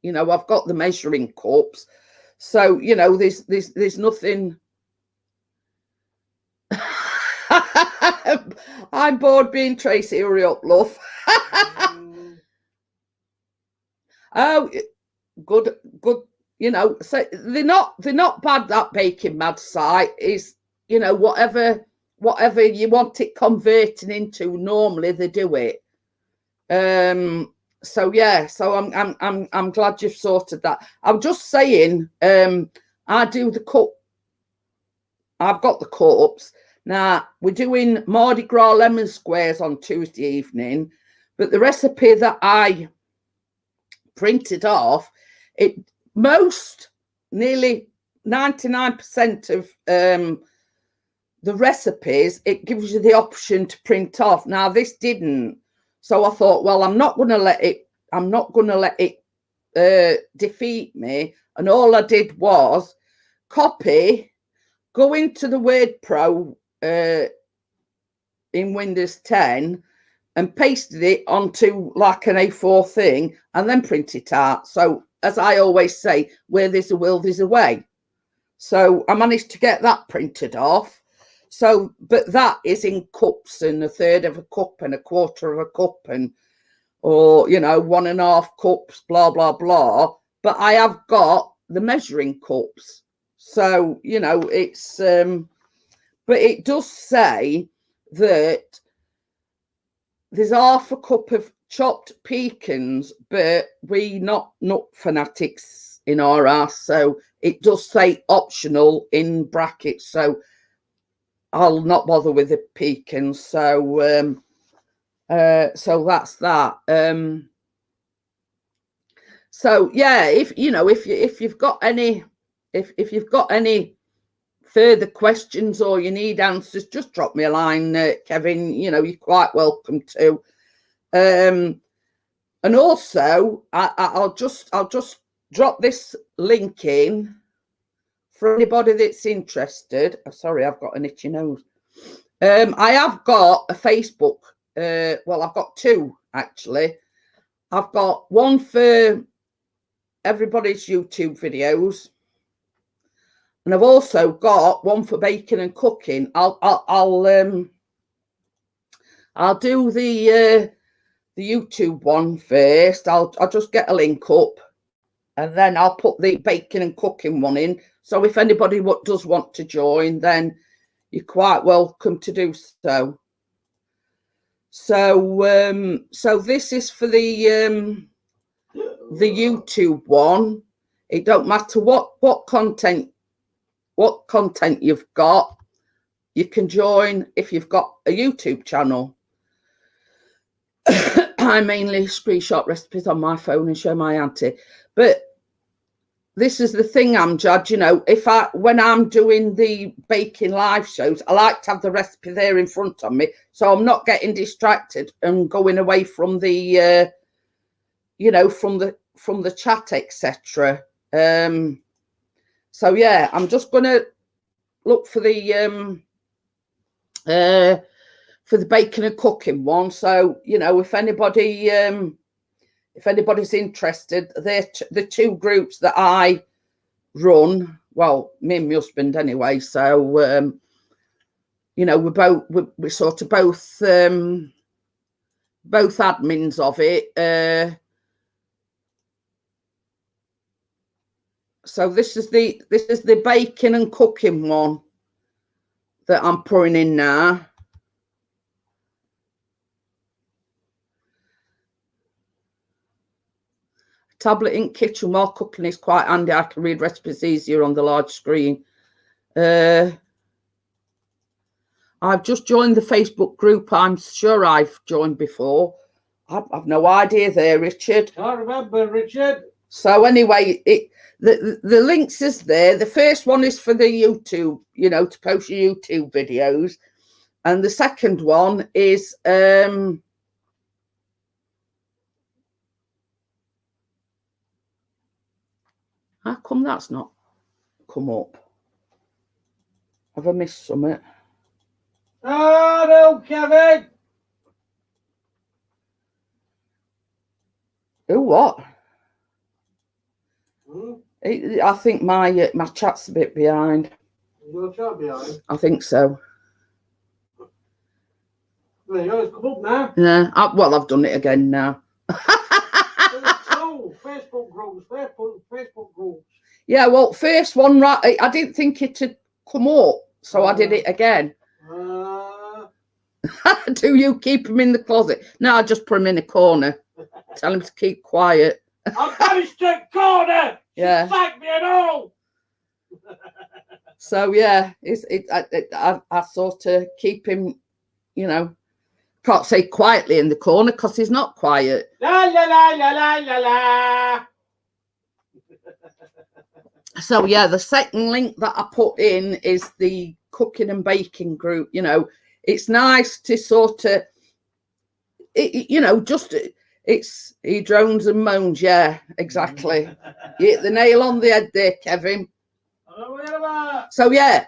You know, I've got the measuring cups. So, you know, there's nothing. I'm bored being Tracy. Hurry up, love. Oh, good. You know, so they're not bad. That Baking Mad site is, you know, whatever you want it converting into. Normally they do it. So yeah, so I'm glad you've sorted that. I'm just saying, I do the cup. I've got the cups. Now we're doing Mardi Gras lemon squares on Tuesday evening, but the recipe that I printed off, nearly 99% of the recipes, it gives you the option to print off. Now this didn't. So I thought, well, I'm not going to let it defeat me. And all I did was copy, go into the Word Pro in Windows 10 and pasted it onto like an A4 thing and then print it out. So as I always say, where there's a will, there's a way. So I managed to get that printed off. So, but that is in cups and 1/3 of a cup and 1/4 of a cup and, or, you know, 1.5 cups, blah, blah, blah. But I have got the measuring cups. So, you know, it's but it does say that there's half a cup of chopped pecans, but we not nut fanatics in our house, so it does say optional in brackets, so I'll not bother with the pecans. So so that's that. So yeah, if you know, if you've got any, if you've got any further questions or you need answers, just drop me a line, Kevin. You know, you're quite welcome to. And also, I'll just drop this link in for anybody that's interested. Oh, sorry, I've got an itchy nose. I have got a Facebook. Well, I've got two actually. I've got one for everybody's YouTube videos, and I've also got one for baking and cooking. I'll do the YouTube one first. I'll just get a link up, and then I'll put the baking and cooking one in. So if anybody does want to join, then you're quite welcome to do so. So so this is for the YouTube one. It don't matter what content you've got, you can join if you've got a YouTube channel. I mainly screenshot recipes on my phone and show my auntie, but this is the thing, Amjad, you know, when I'm doing the baking live shows, I like to have the recipe there in front of me, so I'm not getting distracted and going away from the you know, from the chat, etc. So yeah, I'm just gonna look for the baking and cooking one. So, you know, if anybody's interested, they're the two groups that I run. Well, me and my husband anyway. So, you know, we're sort of both admins of it. So this is the baking and cooking one that I'm pouring in now. Tablet in kitchen while cooking is quite handy. I can read recipes easier on the large screen. I've just joined the Facebook group. I'm sure I've joined before. I've no idea there, Richard. I remember, Richard. So anyway, the links is there. The first one is for the YouTube, you know, to post your YouTube videos, and the second one is how come that's not come up? Have I missed something? Oh no, Kevin. Oh, what? Hmm? I think my chat's a bit behind. Your chat behind. I think so. There you go, it's come up now. Yeah. Well, I've done it again now. Oh, Facebook groups. Facebook groups. Yeah. Well, first one, right? I didn't think it had come up, so I did it again. Do you keep him in the closet? No, I just put him in a corner. Tell him to keep quiet. I'm very strict corner. Yeah. Sack me and all. So yeah, I sort of keep him, you know, can't say quietly in the corner because he's not quiet. La la la la la la la. So yeah, the second link that I put in is the cooking and baking group. You know, it's nice to sort of, you know, just he drones and moans. Yeah, exactly. You hit the nail on the head there, Kevin. So yeah,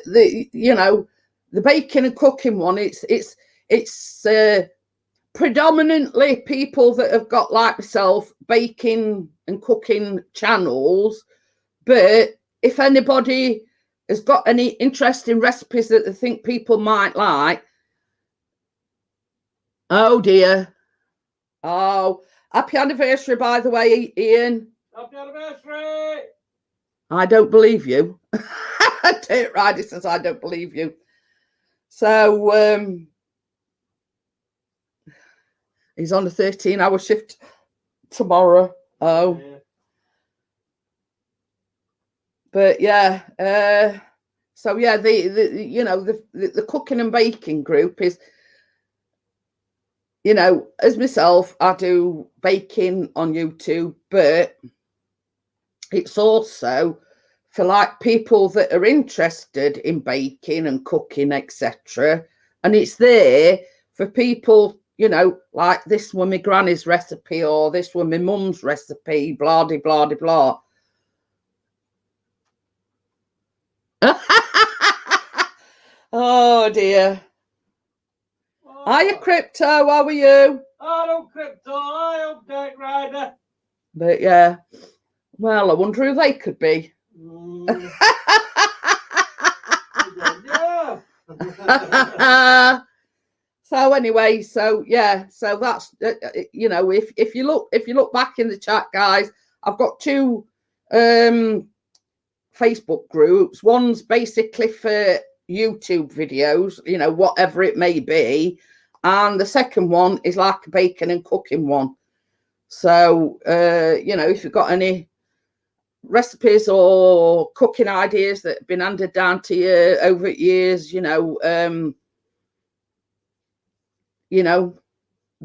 you know, the baking and cooking one. It's predominantly people that have got, like myself, baking and cooking channels. But if anybody has got any interesting recipes that they think people might like, oh dear. Oh, happy anniversary, by the way, Ian. Happy anniversary. I don't believe you. Dirt Rider says, I don't believe you. So he's on a 13-hour shift tomorrow. Oh. Yeah. But yeah, so yeah, the cooking and baking group is, as myself, I do baking on YouTube, but it's also for like people that are interested in baking and cooking, etc. And it's there for people, like this were my granny's recipe, or this were my mum's recipe, blah, de, blah, de, blah. Oh dear. Hiya, Crypto, how are you? Hello, Crypto. I am Dirt Rider. But yeah, well, I wonder who they could be. Yeah. So anyway, so yeah, so that's if you look back in the chat, guys, I've got two Facebook groups. One's basically for YouTube videos, whatever it may be, and the second one is like a baking and cooking one. So if you've got any recipes or cooking ideas that have been handed down to you over years,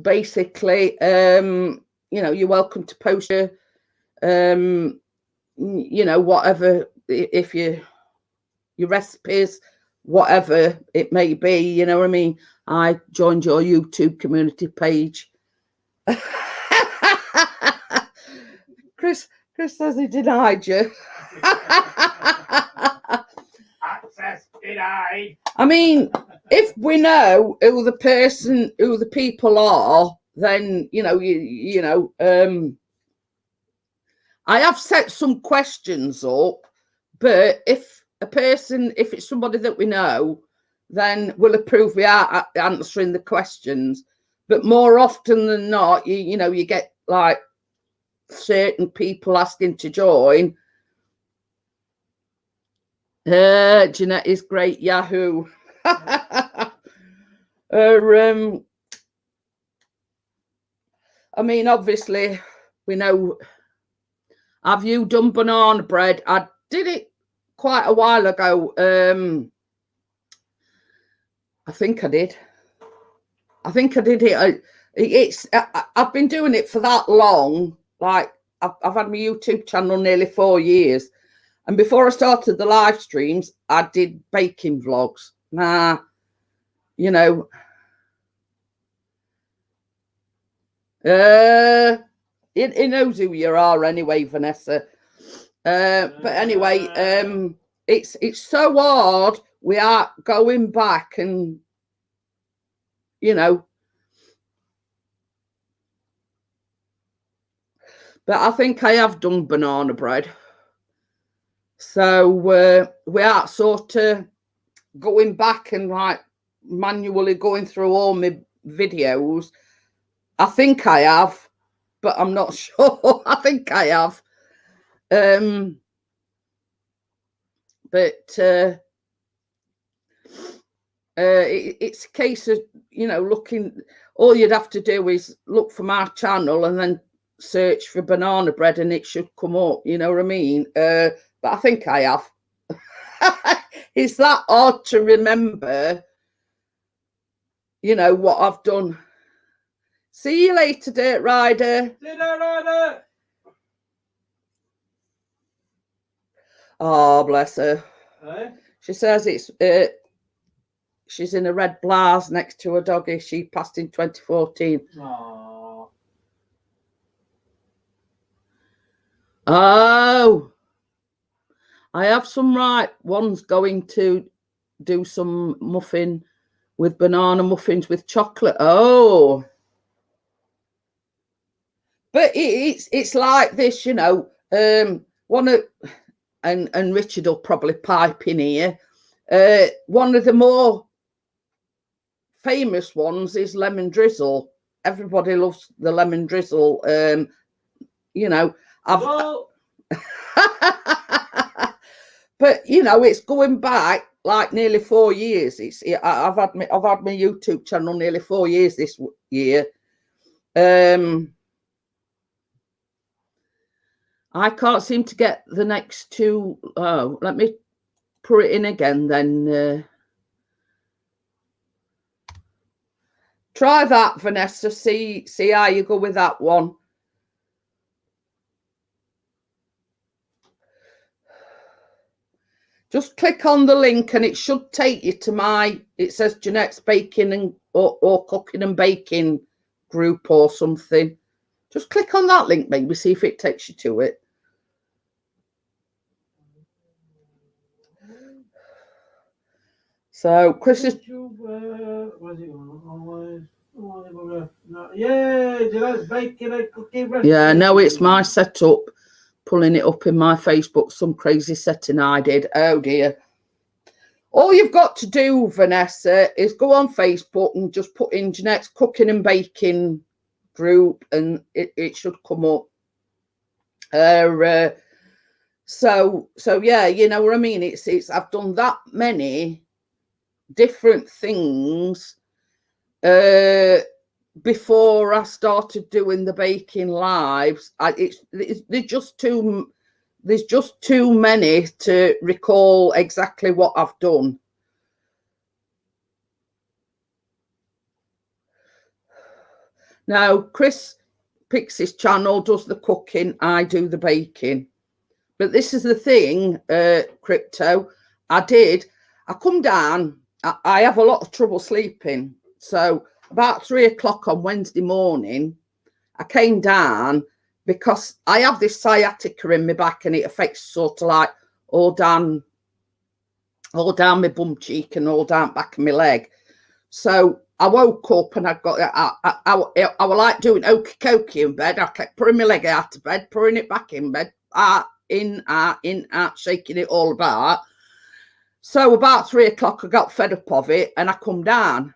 basically you're welcome to post your whatever, if your recipes, whatever it may be, you know what I mean. I joined your YouTube community page. Chris says he denied you. Access denied. I mean, if we know who the people are, then I have set some questions up, but if it's somebody that we know, then we'll approve we are answering the questions. But more often than not, you get like certain people asking to join. Jeanette is great. Yahoo. I mean, obviously, we know. Have you done banana bread? I did it quite a while ago. I think I did it. I've been doing it for that long. Like I've had my YouTube channel nearly 4 years, and before I started the live streams, I did baking vlogs. It knows who you are anyway, Vanessa. But anyway, it's so hard. We are going back and but I think I have done banana bread. So we are sort of going back and like manually going through all my videos. I think I have, but I'm not sure. I think I have. But it's a case of, looking, all you'd have to do is look for my channel and then search for banana bread and it should come up, you know what I mean? But I think I have. It's that hard to remember, what I've done. See you later, Dirt Rider. Dirt Rider. Oh, bless her. Eh? She says she's in a red blouse next to a doggy she passed in 2014. Aww. Oh, I have some right ones going to do some muffin with banana muffins with chocolate. Oh, but it's like this, one of, and Richard will probably pipe in here. One of the more famous ones is lemon drizzle. Everybody loves the lemon drizzle. I've but you know, it's going back like nearly 4 years. I've had my YouTube channel nearly 4 years this year. I can't seem to get the next two. Oh, let me put it in again then. Try that, Vanessa. See how you go with that one. Just click on the link and it should take you to it says Jeanette's baking and or cooking and baking group or something. Just click on that link, maybe see if it takes you to it. So Chris is Jeanette's baking and cooking. Yeah, no, it's my setup. Pulling it up in my Facebook, some crazy setting I did. Oh dear. All you've got to do, Vanessa, is go on Facebook and just put in Jeanette's cooking and baking group and it should come up. So yeah, you know what I mean? It's I've done that many different things before I started doing the baking lives. There's just too many to recall exactly what I've done. Now, Chris picks his channel, does the cooking, I do the baking. But this is the thing, Crypto, I come down, I have a lot of trouble sleeping. So about 3 o'clock on Wednesday morning, I came down because I have this sciatica in my back and it affects sort of like all down my bum cheek and all down back of my leg. So I woke up and I was like doing okey cokey in bed. I kept putting my leg out of bed, putting it back in bed, in, out, shaking it all about. So about 3 o'clock, I got fed up of it and I come down.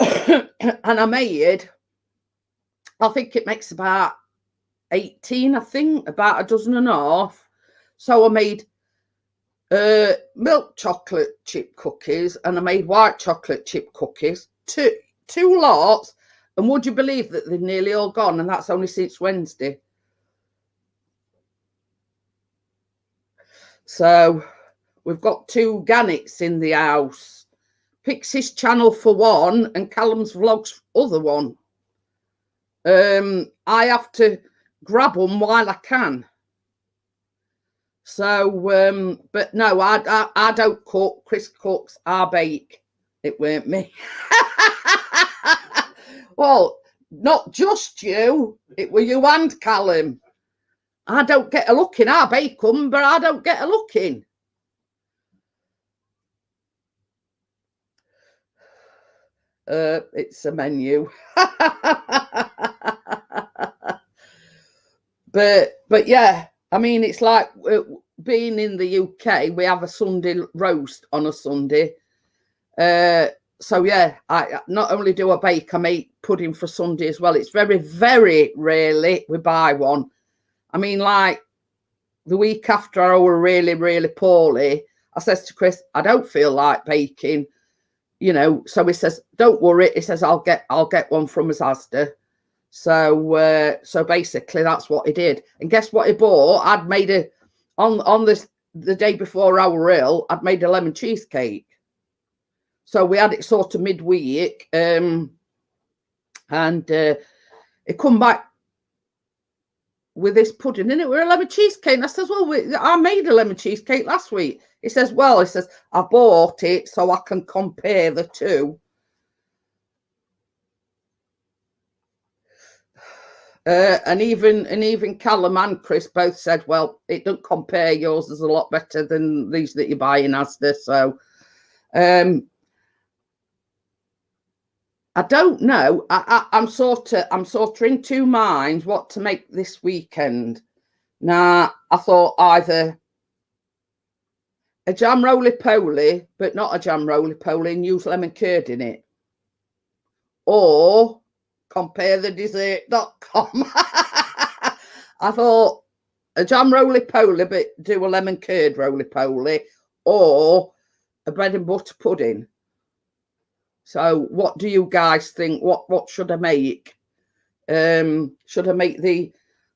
And I made, I think it makes about 18, I think, about a dozen and a half. So I made milk chocolate chip cookies and I made white chocolate chip cookies, two lots. And would you believe that they're nearly all gone? And that's only since Wednesday. So we've got 2 gannets in the house. Pixie's channel for one and Callum's vlogs other one. I have to grab them while I can. So, but no, I don't cook. Chris cooks, I bake. It weren't me. Well, not just you. It were you and Callum. I don't get a look in. I bake them, but I don't get a look in. It's a menu. But yeah, I mean, it's like being in the UK, we have a Sunday roast on a Sunday. So yeah, I not only do I bake, I make pudding for Sunday as well. It's very, very rarely we buy one. I mean, like the week after I were really, really poorly, I says to Chris, I don't feel like baking, you know. So he says, don't worry. He says, I'll get one from Asda. So basically that's what he did. And guess what he bought? I'd made the day before I were ill, I'd made a lemon cheesecake. So we had it sort of midweek, and it come back with this pudding in it. We're a lemon cheesecake. And I says, well, I made a lemon cheesecake last week. He says, well, I bought it so I can compare the two. And even Callum and Chris both said, well, it don't compare. Yours is a lot better than these that you buy in Asda. So I don't know. I'm sort of in 2 minds what to make this weekend. Now, I thought either a jam roly-poly, but not a jam roly-poly, and use lemon curd in it. Or comparethe dessert.com. I thought a jam roly-poly, but do a lemon curd roly-poly, or a bread and butter pudding. So what do you guys think? What should I make? Should I make the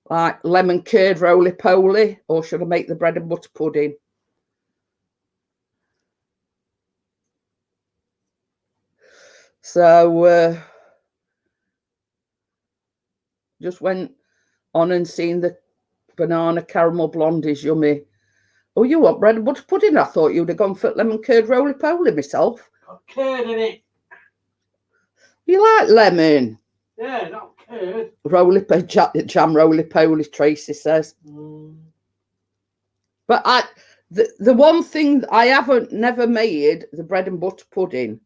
like lemon curd roly-poly, or should I make the bread and butter pudding? So just went on and seen the banana caramel blondies, yummy. Oh, you want bread and butter pudding? I thought you'd have gone for lemon curd roly-poly myself. Got curd in it. You like lemon? Yeah, not curd. Jam roly-poly, Tracy says. But the one thing I haven't never made the bread and butter pudding.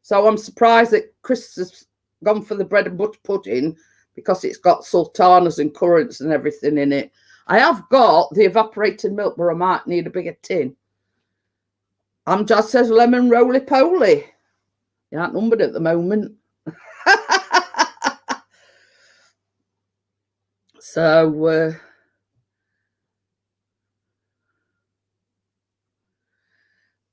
So I'm surprised that Chris has gone for the bread and butter pudding because it's got sultanas and currants and everything in it. I have got the evaporated milk, but I might need a bigger tin. Amjad says lemon roly-poly. You're outnumbered at the moment. So,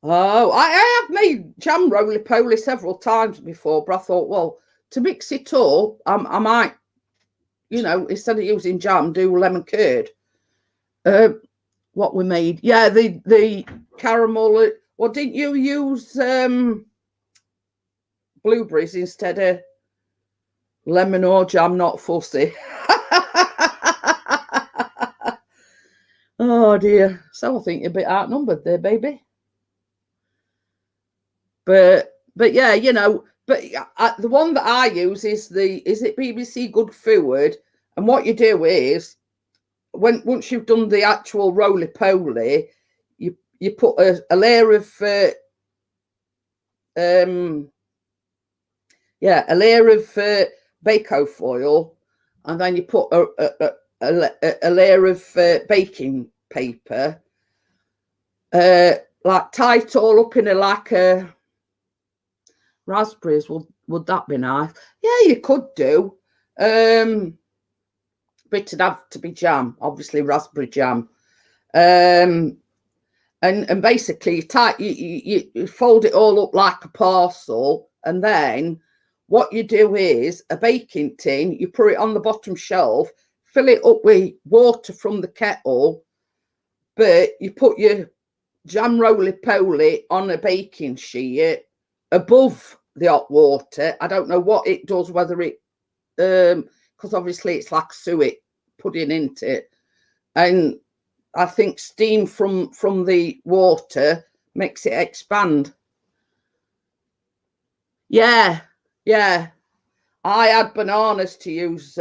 I have made jam roly-poly several times before, but I thought, well, to mix it up, I might, you know, instead of using jam, do lemon curd. What we made, yeah, the caramel. Well, didn't you use blueberries instead of lemon or jam? Not fussy. Oh dear. So I think you're a bit outnumbered there, baby. But yeah, you know, but the one that I use is it BBC Good Food, and what you do is once you've done the actual roly-poly, you put a layer of a layer of bako foil, and then you put a layer of baking paper, like tie it all up in a raspberries. Would that be nice? Yeah, you could do. But it'd have to be jam, obviously raspberry jam. And basically you fold it all up like a parcel, and then what you do is a baking tin, you put it on the bottom shelf, fill it up with water from the kettle, but you put your jam roly-poly on a baking sheet above the hot water. I don't know what it does, whether it because obviously it's like suet pudding into it, and I think steam from the water makes it expand. Yeah. I add bananas to use,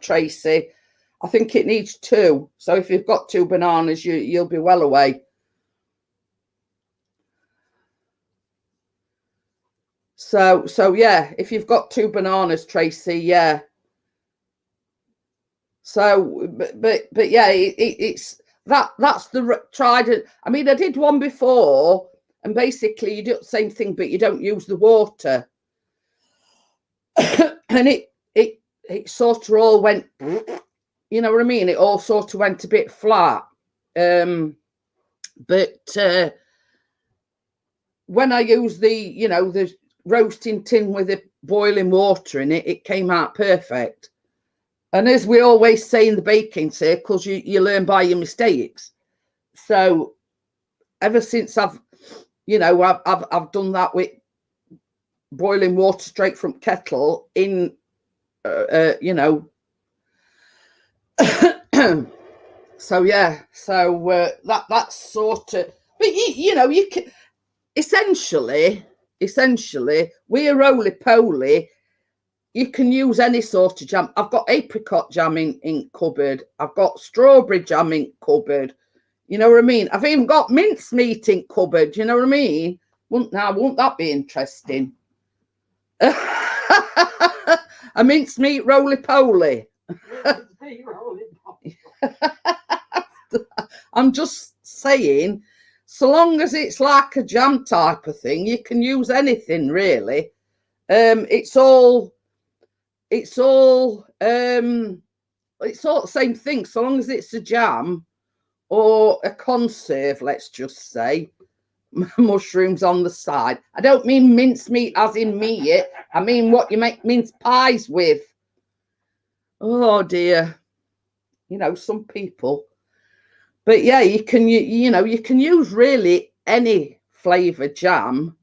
Tracy. I think it needs 2. So if you've got 2 bananas, you'll be well away. So yeah, if you've got 2 bananas, Tracy, yeah. So, but yeah, it's that's the tried. I mean, I did one before, and basically you do the same thing, but you don't use the water, and it sort of all went, you know what I mean? It all sort of went a bit flat. But when I used the roasting tin with the boiling water in it, it came out perfect. And as we always say in the baking circles, you learn by your mistakes. So ever since I've done that with boiling water straight from kettle in, so yeah, so that's sort of, but you can essentially with a roly-poly, you can use any sort of jam. I've got apricot jam in cupboard. I've got strawberry jam in cupboard. You know what I mean? I've even got mincemeat in cupboard. You know what I mean? Wouldn't that be interesting? A mincemeat roly-poly. I'm just saying, so long as it's like a jam type of thing, you can use anything really. It's all it's all the same thing. So long as it's a jam or a conserve, let's just say, mushrooms on the side. I don't mean mincemeat as in meat. I mean what you make mince pies with. Oh dear. You know, some people. But yeah, you can use really any flavour jam.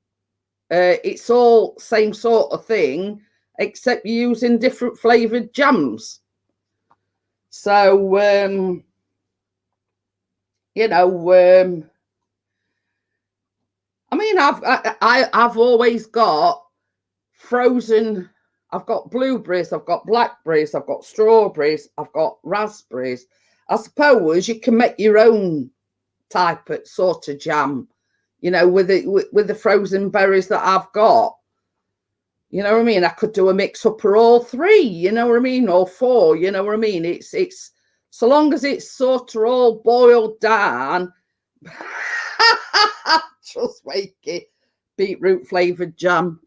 It's all same sort of thing, except you're using different flavoured jams. So I mean, I've always got frozen. I've got blueberries, I've got blackberries, I've got strawberries, I've got raspberries. I suppose you can make your own type of sort of jam, you know, with the frozen berries that I've got. You know what I mean? I could do a mix up for all three, you know what I mean, or four, you know what I mean? It's so long as it's sort of all boiled down. Just wake it, beetroot flavoured jam.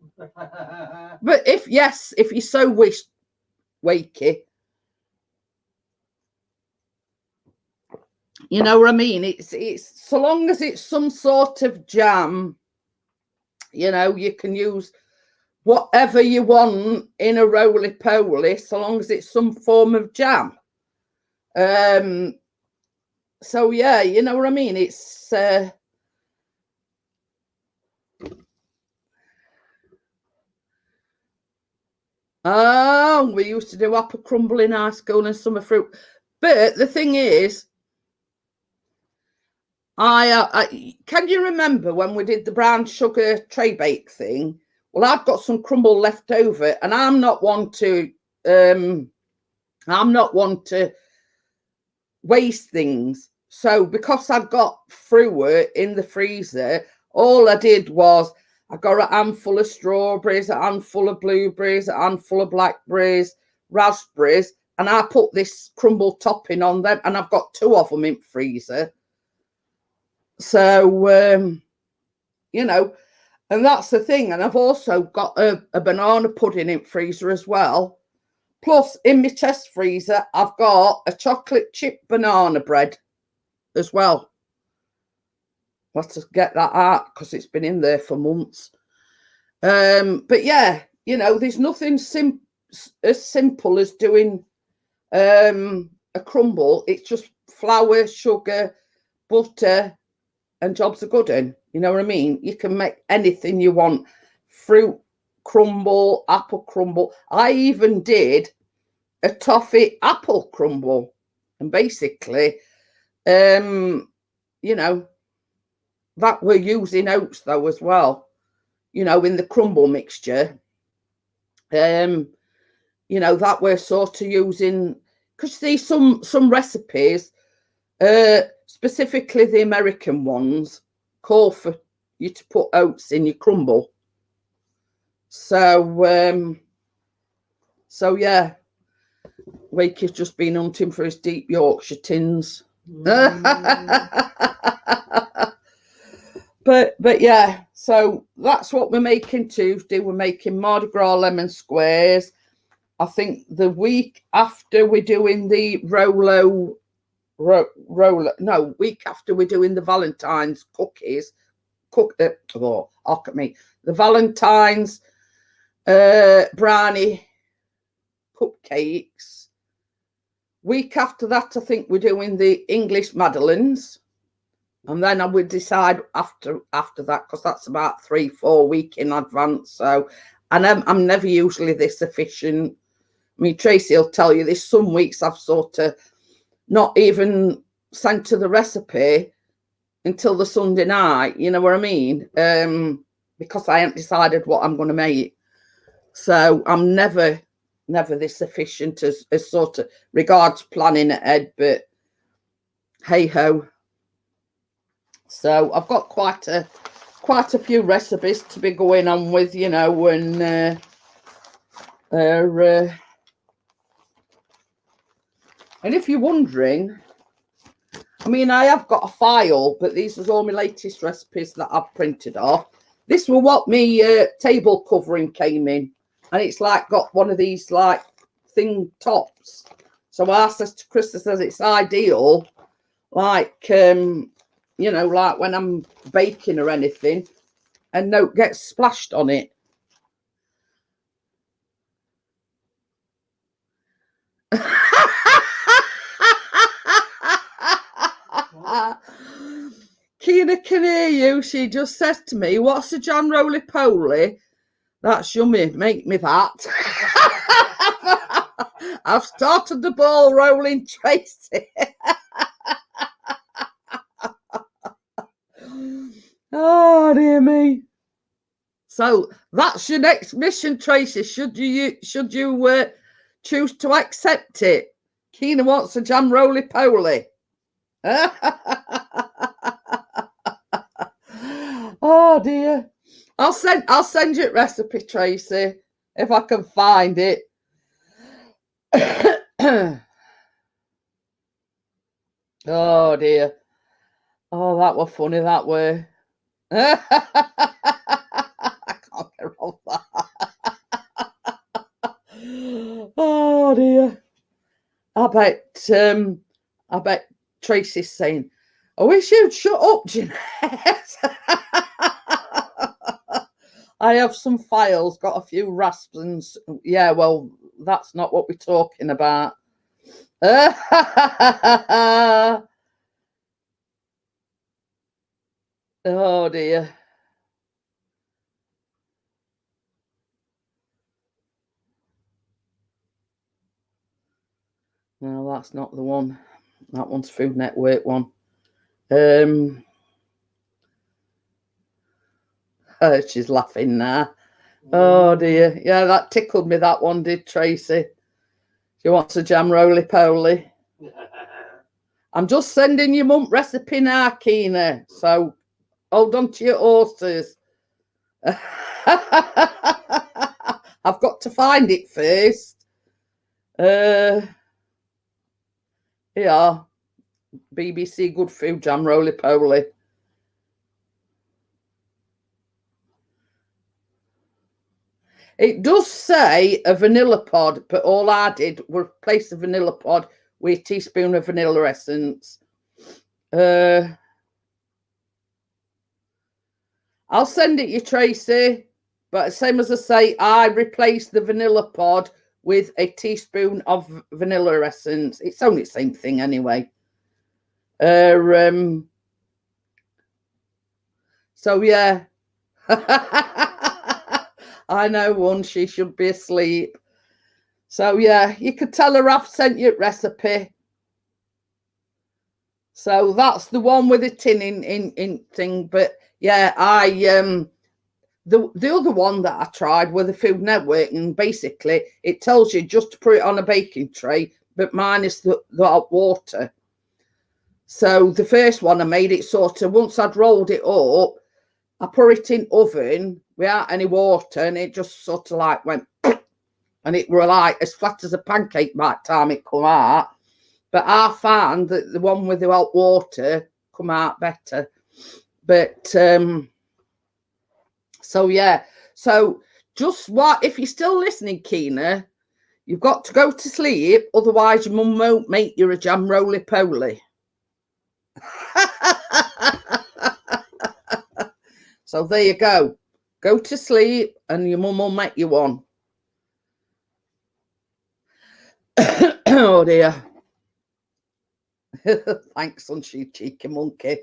But if you so wish, wake it. You know what I mean? It's so long as it's some sort of jam, you know, you can use whatever you want in a roly-poly, so long as it's some form of jam. So yeah, you know what I mean? It's oh, we used to do apple crumble in high school and summer fruit. But the thing is, I can you remember when we did the brown sugar tray bake thing? Well, I've got some crumble left over, and I'm not one to waste things. So because I've got fruit in the freezer, all I did was I got a handful of strawberries, a handful of blueberries, a handful of blackberries, raspberries, and I put this crumble topping on them, and I've got 2 of them in freezer. So, you know, and that's the thing. And I've also got a banana pudding in freezer as well. Plus, in my test freezer, I've got a chocolate chip banana bread as well. Let's get that out because it's been in there for months. But yeah, you know, there's nothing as simple as doing a crumble. It's just flour, sugar, butter, and jobs are good in. You know what I mean? You can make anything you want. Fruit crumble, apple crumble. I even did a toffee apple crumble. And basically, you know, that we're using oats though as well, you know, in the crumble mixture. You know, that we're sort of using, because see some recipes, specifically the American ones, call for you to put oats in your crumble. So yeah, Wake has just been hunting for his deep Yorkshire tins. But yeah, so that's what we're making Tuesday. We're making Mardi Gras lemon squares. I think the week after we're doing the week after we're doing the Valentine's cookies, look at me, the Valentine's brownie cupcakes. Week after that, I think we're doing the English Madeleines, and then I would decide after that, because that's about 3-4 weeks in advance. So, and I'm never usually this efficient. I mean, Tracy will tell you this. Some weeks I've sort of not even sent her the recipe until the Sunday night. You know what I mean? Because I haven't decided what I'm going to make. So I'm never this efficient as sort of regards planning ahead. But hey ho. So I've got quite a few recipes to be going on with, you know, and and if you're wondering, I mean, I have got a file, but these are all my latest recipes that I've printed off. This was what me table covering came in, and it's like got one of these like thing tops. So I says to Chris, I says it's ideal, like, you know, like when I'm baking or anything, and no gets splashed on it. Kina can hear you. She just says to me, "What's a jam roly poly?" That's yummy. Make me that. I've started the ball rolling, Tracy. Oh dear me. So that's your next mission, Tracy. Should you choose to accept it? Kina wants a jam roly poly. Oh dear. I'll send you a recipe, Tracy, if I can find it. Oh dear. Oh, that was funny that way. I can't get off that. Oh dear. I bet Tracy's saying, I wish you'd shut up, Jeanette. I have some files, got a few rasps, and yeah, well, that's not what we're talking about. Oh dear. No, that's not the one. That one's Food Network one. She's laughing now. Oh dear. Yeah, that tickled me, that one did, Tracy. She wants a jam roly poly. I'm just sending you mum recipe now, Kina. So hold on to your horses. I've got to find it first. Yeah. BBC Good Food Jam Roly Poly. It does say a vanilla pod, but all I did was replace the vanilla pod with a teaspoon of vanilla essence. I'll send it you, Tracy. But same as I say, I replaced the vanilla pod with a teaspoon of vanilla essence. It's only the same thing anyway. So yeah. I know one, she should be asleep. So yeah, you could tell her I've sent you a recipe. So that's the one with the tin in thing. But yeah, the other one that I tried with the Food Network, and basically it tells you just to put it on a baking tray, but minus the hot water. So the first one I made it sort of, once I'd rolled it up, I put it in oven without any water, and it just sort of like went, and it were like as flat as a pancake by the time it come out. But I found that the one with the hot water come out better. But so yeah, so just what if you're still listening, Kina, you've got to go to sleep, otherwise your mum won't make you a jam roly poly. So there you go. Go to sleep and your mum will make you one. Oh dear. Thanks, Sunshine Cheeky Monkey.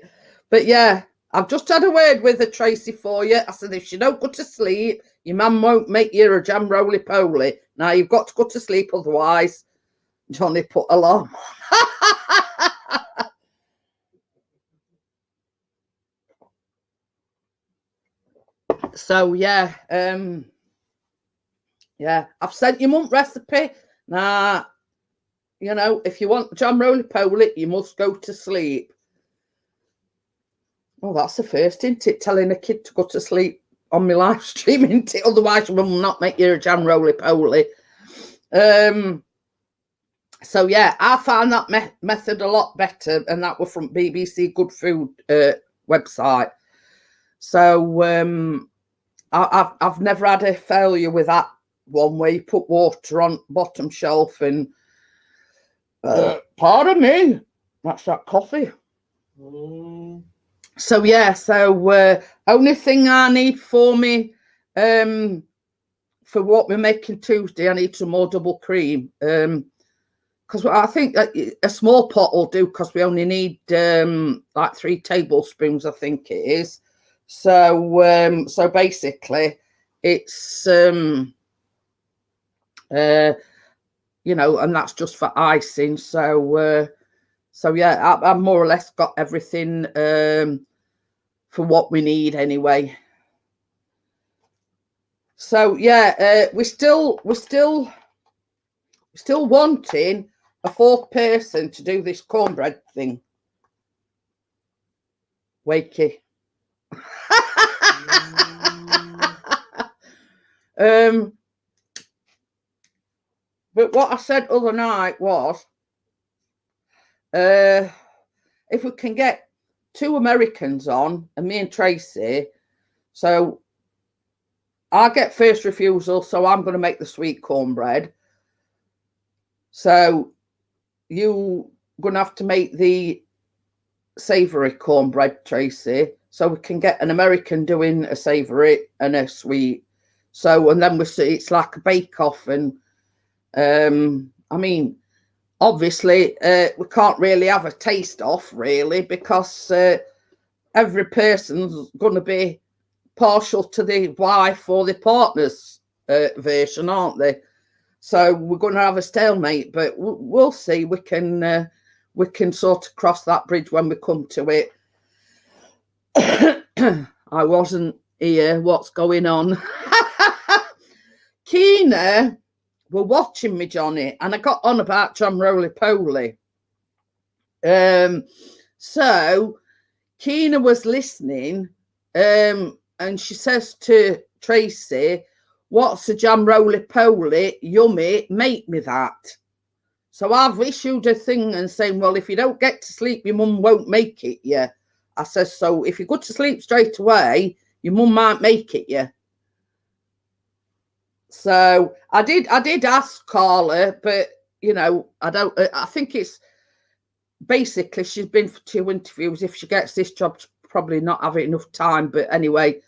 But yeah, I've just had a word with her, Tracy, for you. I said, if you don't go to sleep, your mum won't make you a jam roly poly. Now you've got to go to sleep, otherwise Johnny put alarm on. So yeah, yeah, I've sent your mum recipe. Now, you know, if you want jam roly poly, you must go to sleep. Oh, that's the first, isn't it? Telling a kid to go to sleep on my live stream, isn't it? Otherwise, your mum will not make you a jam roly poly. So yeah, I found that method a lot better, and that was from BBC Good Food website. So I've never had a failure with that one where you put water on bottom shelf, and Pardon me. That's that coffee. So yeah, so only thing I need for me, for what we're making Tuesday, I need some more double cream. Because I think that a small pot will do, because we only need like 3 tablespoons, I think it is. So so basically it's you know, and that's just for icing. So so yeah, I've more or less got everything for what we need anyway. So yeah, we're still wanting a 4th person to do this cornbread thing. Wakey. But what I said other night was, if we can get 2 Americans on and me and Tracy, so I get first refusal, so I'm going to make the sweet cornbread. So you're going to have to make the savoury cornbread, Tracy, so we can get an American doing a savoury and a sweet. So, and then we see it's like a bake-off. And I mean, obviously we can't really have a taste-off, really, because every person's going to be partial to the wife or the partner's version, aren't they? So we're going to have a stalemate, but we'll see. We can sort of cross that bridge when we come to it. I wasn't here. What's going on? Keena were watching me, Johnny, and I got on about Jam Roly Poly. So Keena was listening, and she says to Tracy, "What's a Jam Roly Poly? Yummy, make me that." So I've issued a thing and saying, well, if you don't get to sleep, your mum won't make it, yeah. I says, so if you go to sleep straight away, your mum might make it, yeah. So I did ask Carla, but you know, I think it's basically she's been for 2 interviews. If she gets this job, she'll probably not have enough time. But anyway,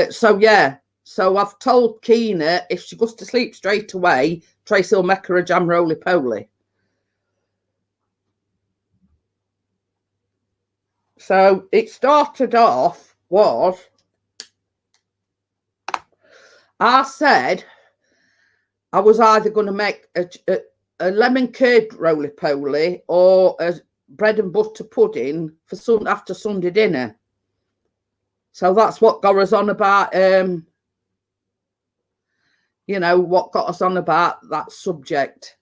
so yeah. So I've told Keena if she goes to sleep straight away, Tracy will make her a Jam Roly Poly. So it started off was, I said I was either going to make a lemon curd roly poly or a bread and butter pudding for after Sunday dinner. So that's what got us on about, you know, what got us on about that subject.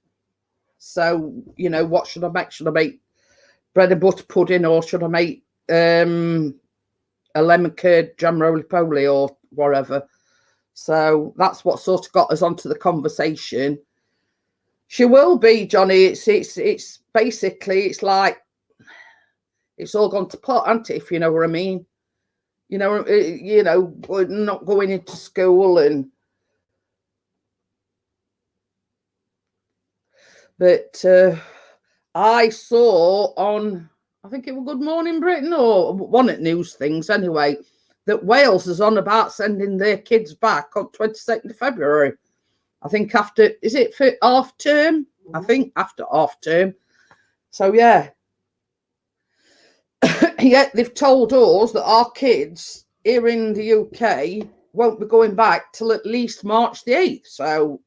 So, you know, what should I make? Should I make bread and butter pudding, or should I make a lemon curd jam roly poly or whatever? So that's what sort of got us onto the conversation. She will be, Johnny. It's basically, it's like it's all gone to pot, hasn't it? If you know what I mean. You know, we're not going into school and. But I saw on, I think it was Good Morning Britain or one at News Things anyway, that Wales is on about sending their kids back on 22nd of February. I think after, is it for half term? I think after half term. So yeah. Yet they've told us that our kids here in the UK won't be going back till at least March the 8th. So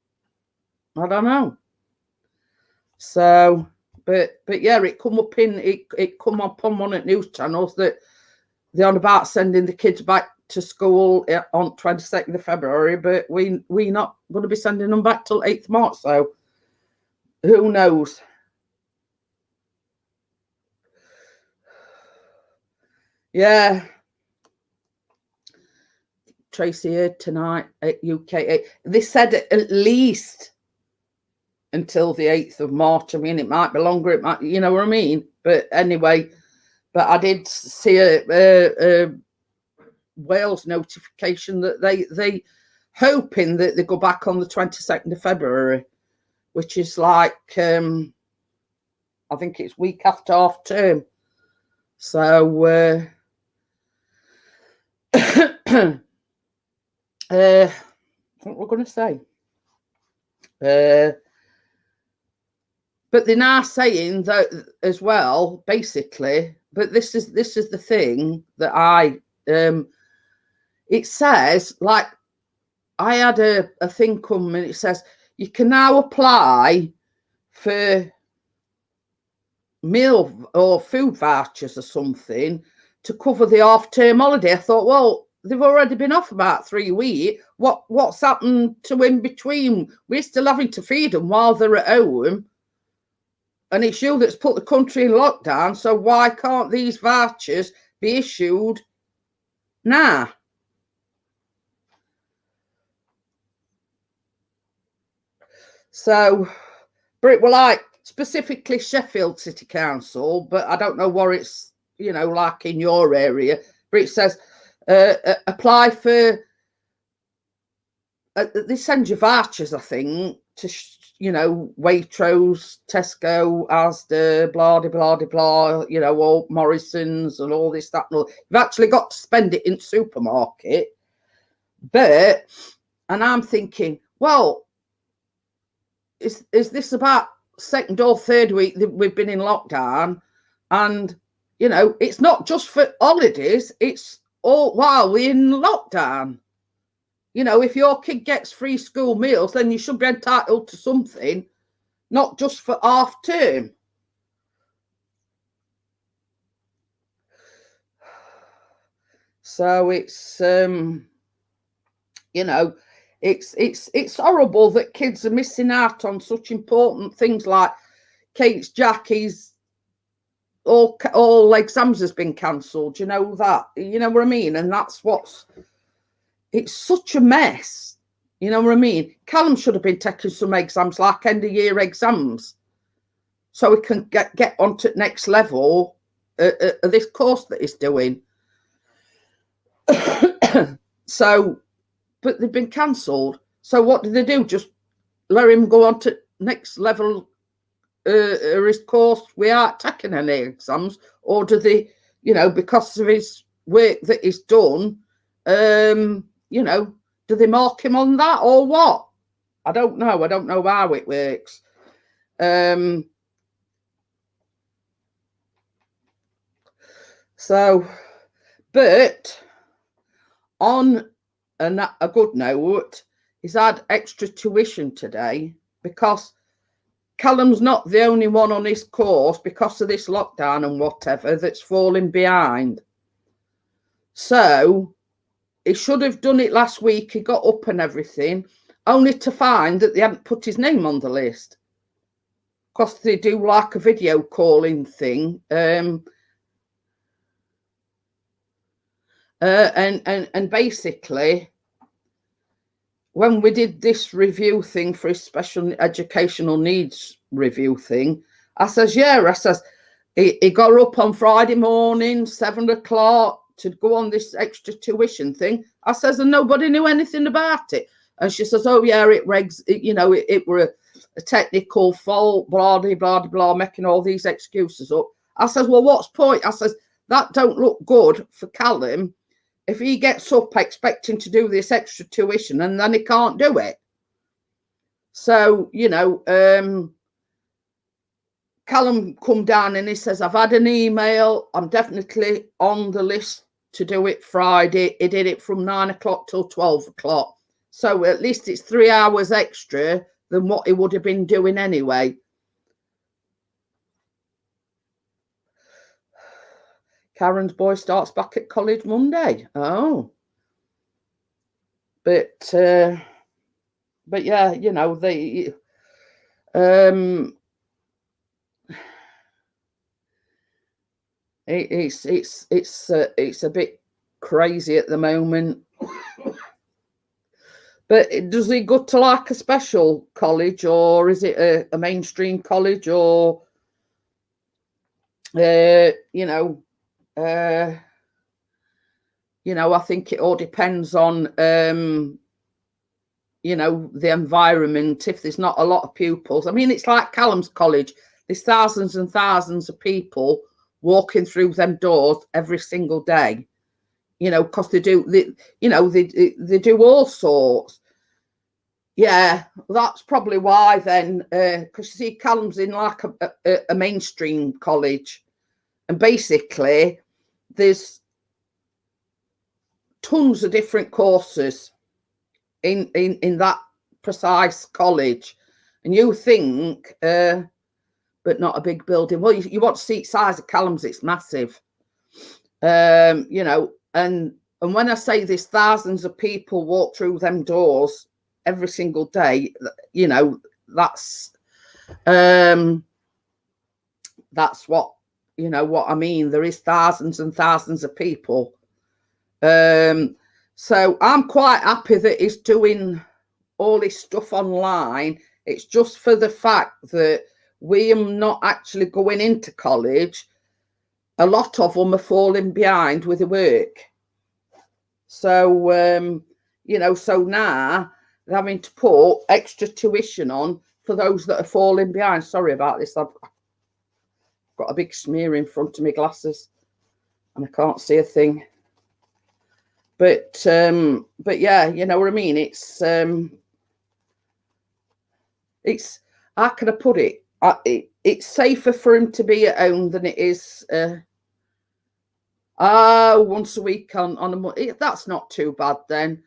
I don't know. So, but yeah, it come up on one of the news channels that they're on about sending the kids back to school on 22nd of February, but we not going to be sending them back till 8th March. So, who knows? Yeah. Tracy heard tonight at UK. They said at least until the 8th of March. I mean, it might be longer, it might, you know what I mean? But anyway, but I did see a Wales notification that they hoping that they go back on the 22nd of February, which is like, I think it's week after half term. So, what we're going to say? But they're now saying that as well, basically. But this is the thing that it says, like, I had a thing come and it says you can now apply for meal or food vouchers or something to cover the half-term holiday. I thought, well, they've already been off about 3 weeks. What's happened to in between? We're still having to feed them while they're at home. And it's you that's put the country in lockdown. So why can't these vouchers be issued now? So, but it were like specifically Sheffield City Council, but I don't know what it's, like in your area. But it says apply for. They send you vouchers, I think, to Waitrose, Tesco, Asda, blah blah blah blah. All Morrison's and all this that and all. You've actually got to spend it in supermarket, and I'm thinking, well, is this about second or third week that we've been in lockdown? And it's not just for holidays, it's all while we're in lockdown. If your kid gets free school meals, then you should be entitled to something, not just for half term. So it's it's horrible that kids are missing out on such important things like Kate's, Jackie's, all exams has been cancelled. You know that? You know what I mean? And it's such a mess. You know what I mean? Callum should have been taking some exams, like end of year exams, so he can get onto the next level of this course that he's doing. So, but they've been cancelled. So what do they do? Just let him go on to next level of his course without taking any exams? Or do they, because of his work that he's done, do they mark him on that or what? I don't know. I don't know how it works. So, but on a good note, he's had extra tuition today because Callum's not the only one on his course because of this lockdown and whatever that's falling behind. So he should have done it last week. He got up and everything, only to find that they hadn't put his name on the list because they do like a video calling thing. And basically, when we did this review thing for his special educational needs review thing, I says, he got up on Friday morning, 7 o'clock, to go on this extra tuition thing. I says, and nobody knew anything about it. And she says, oh yeah, it were a technical fault, blah, blah, blah, blah, making all these excuses up. I says, well, what's point? I says, that don't look good for Callum if he gets up expecting to do this extra tuition and then he can't do it. So, Callum come down and he says, I've had an email. I'm definitely on the list to do it Friday. He did it from 9 o'clock till 12 o'clock. So at least it's 3 hours extra than what he would have been doing anyway. Karen's boy starts back at college Monday. Oh. But yeah, they it's a bit crazy at the moment. But does he go to like a special college, or is it a mainstream college, or I think it all depends on the environment. If there's not a lot of pupils, I mean, it's like Callum's college. there's thousands and thousands of people walking through them doors every single day, you know, because they do do all sorts. Yeah, that's probably why then, because you see, Callum's in like a mainstream college, and basically there's tons of different courses in that precise college, and you think, but not a big building. Well, you want to see the size of Callum's, it's massive. You know, and when I say there's thousands of people walk through them doors every single day, you know, that's what, you know, what I mean. There is thousands and thousands of people. So I'm quite happy that he's doing all his stuff online. It's just for the fact that we are not actually going into college. A lot of them are falling behind with the work. So, you know, so now they're having to put extra tuition on for those that are falling behind. Sorry about this. I've got a big smear in front of my glasses and I can't see a thing. But yeah, you know what I mean? It's how can I put it? It's safer for him to be at home than it is once a week on a month. That's not too bad then.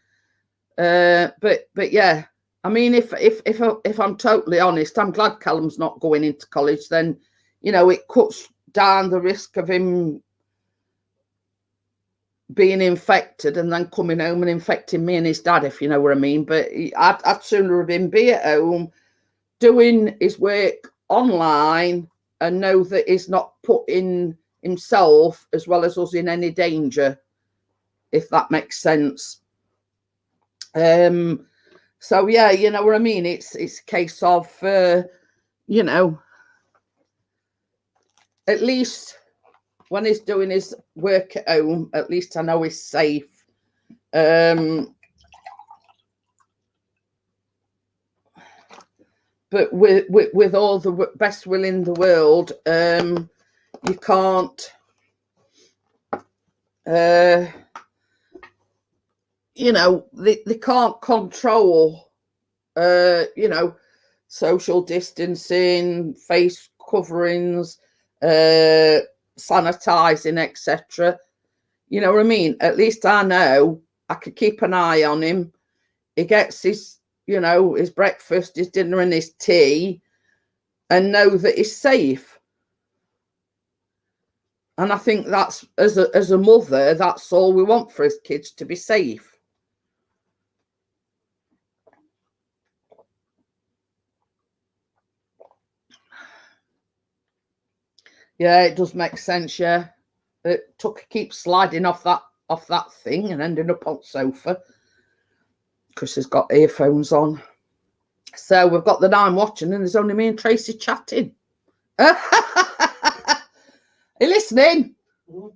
But yeah, I mean, if I'm totally honest, I'm glad Callum's not going into college. Then, you know, it cuts down the risk of him being infected and then coming home and infecting me and his dad, if you know what I mean. But I'd sooner have him be at home doing his work online and know that he's not putting himself as well as us in any danger, if that makes sense. So yeah, you know what I mean? It's a case of you know, at least when he's doing his work at home, at least I know he's safe. But with all the best will in the world, you can't, you know, they can't control, you know, social distancing, face coverings, sanitizing, etc. You know what I mean? At least I know I could keep an eye on him. He gets his, you know, his breakfast, his dinner and his tea, and know that he's safe. And I think that's, as a mother, that's all we want for his kids, to be safe. Yeah, it does make sense, yeah. Tucker keeps sliding off that thing and ending up on the sofa because he's got earphones on. So we've got the 9 watching and there's only me and Tracy chatting. Are you listening? Mm.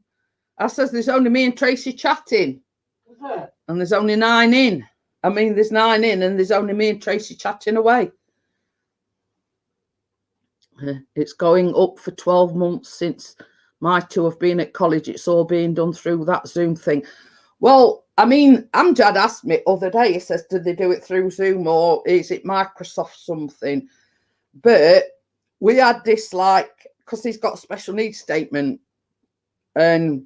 I says there's only me and Tracy chatting. What's that? And there's only 9 in. I mean, there's 9 in and there's only me and Tracy chatting away. It's going up for 12 months since my 2 have been at college. It's all being done through that Zoom thing. Well, I mean, Amjad asked me other day, he says, did they do it through Zoom or is it Microsoft something? But we had this, like, because he's got a special needs statement, and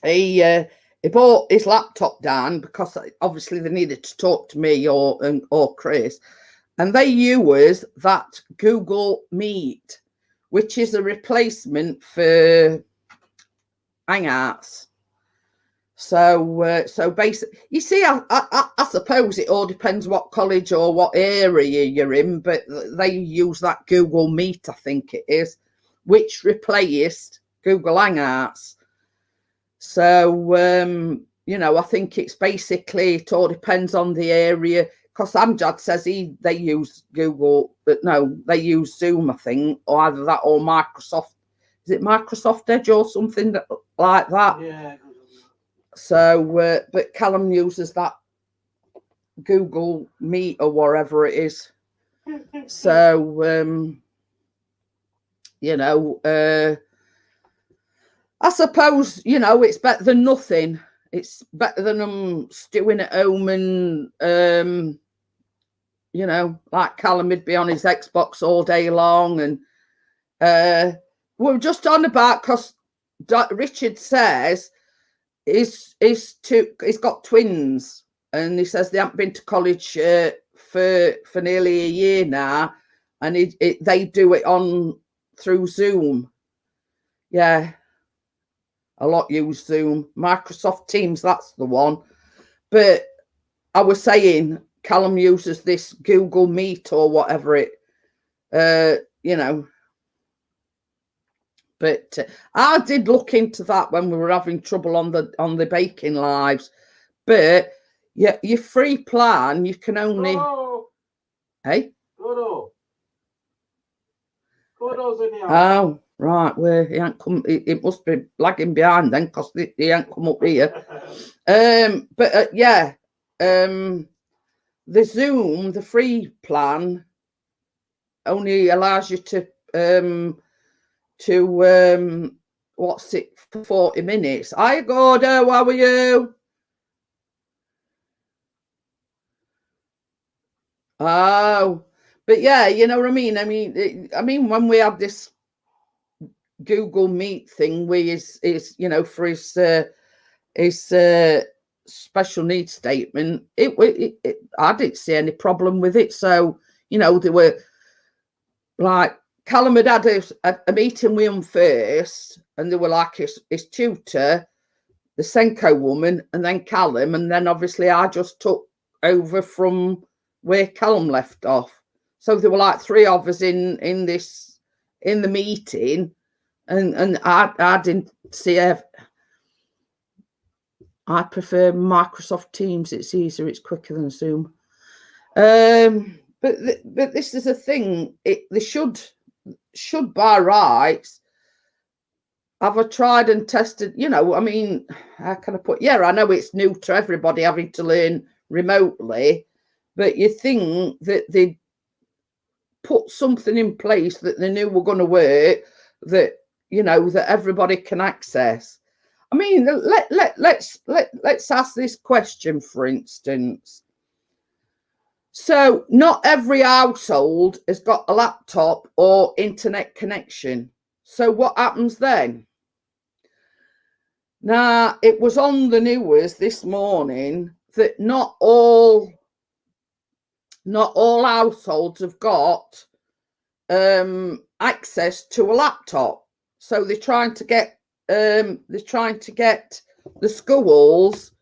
he bought his laptop down because obviously they needed to talk to me or Chris. And they use that Google Meet, which is a replacement for Hangouts. So basically, you see, I suppose it all depends what college or what area you're in, but they use that Google Meet, I think it is, which replaced Google Hangouts. So, you know, I think it's basically, it all depends on the area. Because Amjad says they use Google, but no, they use Zoom, I think, or either that or Microsoft. Is it Microsoft Edge or something like that? Yeah. So, but Callum uses that Google Meet or whatever it is. So, you know, I suppose, you know, it's better than nothing. It's better than them stewing at home and, you know, like Callum would be on his Xbox all day long. And we're just on about, because Richard says he's got twins, and he says they haven't been to college for nearly a year now, and they do it on through Zoom. Yeah, a lot use Zoom. Microsoft Teams, that's the one. But I was saying Callum uses this Google Meet or whatever it, you know. But I did look into that when we were having trouble on the Baking Lives. But yeah, your free plan, you can only. Dodo. Hey? Dodo. Dodo's in the house. Oh, right. Well, he ain't come. It must be lagging behind then, because he ain't come up here. But yeah, the Zoom, the free plan, only allows you to what's it, for 40 minutes. Hi, Gordo, how are you? Oh, but yeah, you know what I mean? I mean, when we had this Google Meet thing, is you know, for his special needs statement, I didn't see any problem with it. So, you know, they were like, Callum had a meeting with him first, and they were like his tutor, the Senko woman, and then Callum, and then obviously I just took over from where Callum left off. So there were like three of us in the meeting, and I didn't see I prefer Microsoft Teams. It's easier, it's quicker than Zoom. But this is a thing. They should by rights have a tried and tested, you know, I mean, how can I put, yeah, I know it's new to everybody having to learn remotely, but you think that they put something in place that they knew were going to work, that, you know, that everybody can access. I mean, let's ask this question, for instance. So not every household has got a laptop or internet connection. So what happens then? Now, it was on the news this morning that not all households have got access to a laptop. So they're trying to get the schools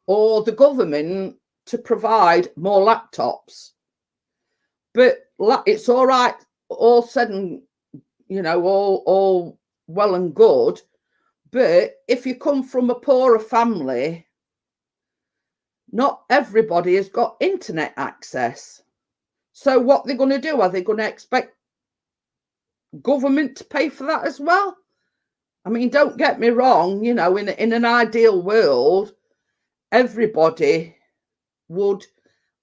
or the government to provide more laptops. But it's all right, all said and, you know, all well and good. But if you come from a poorer family, not everybody has got internet access. So what they're going to do? Are they going to expect government to pay for that as well? I mean, don't get me wrong, you know, in an ideal world, everybody would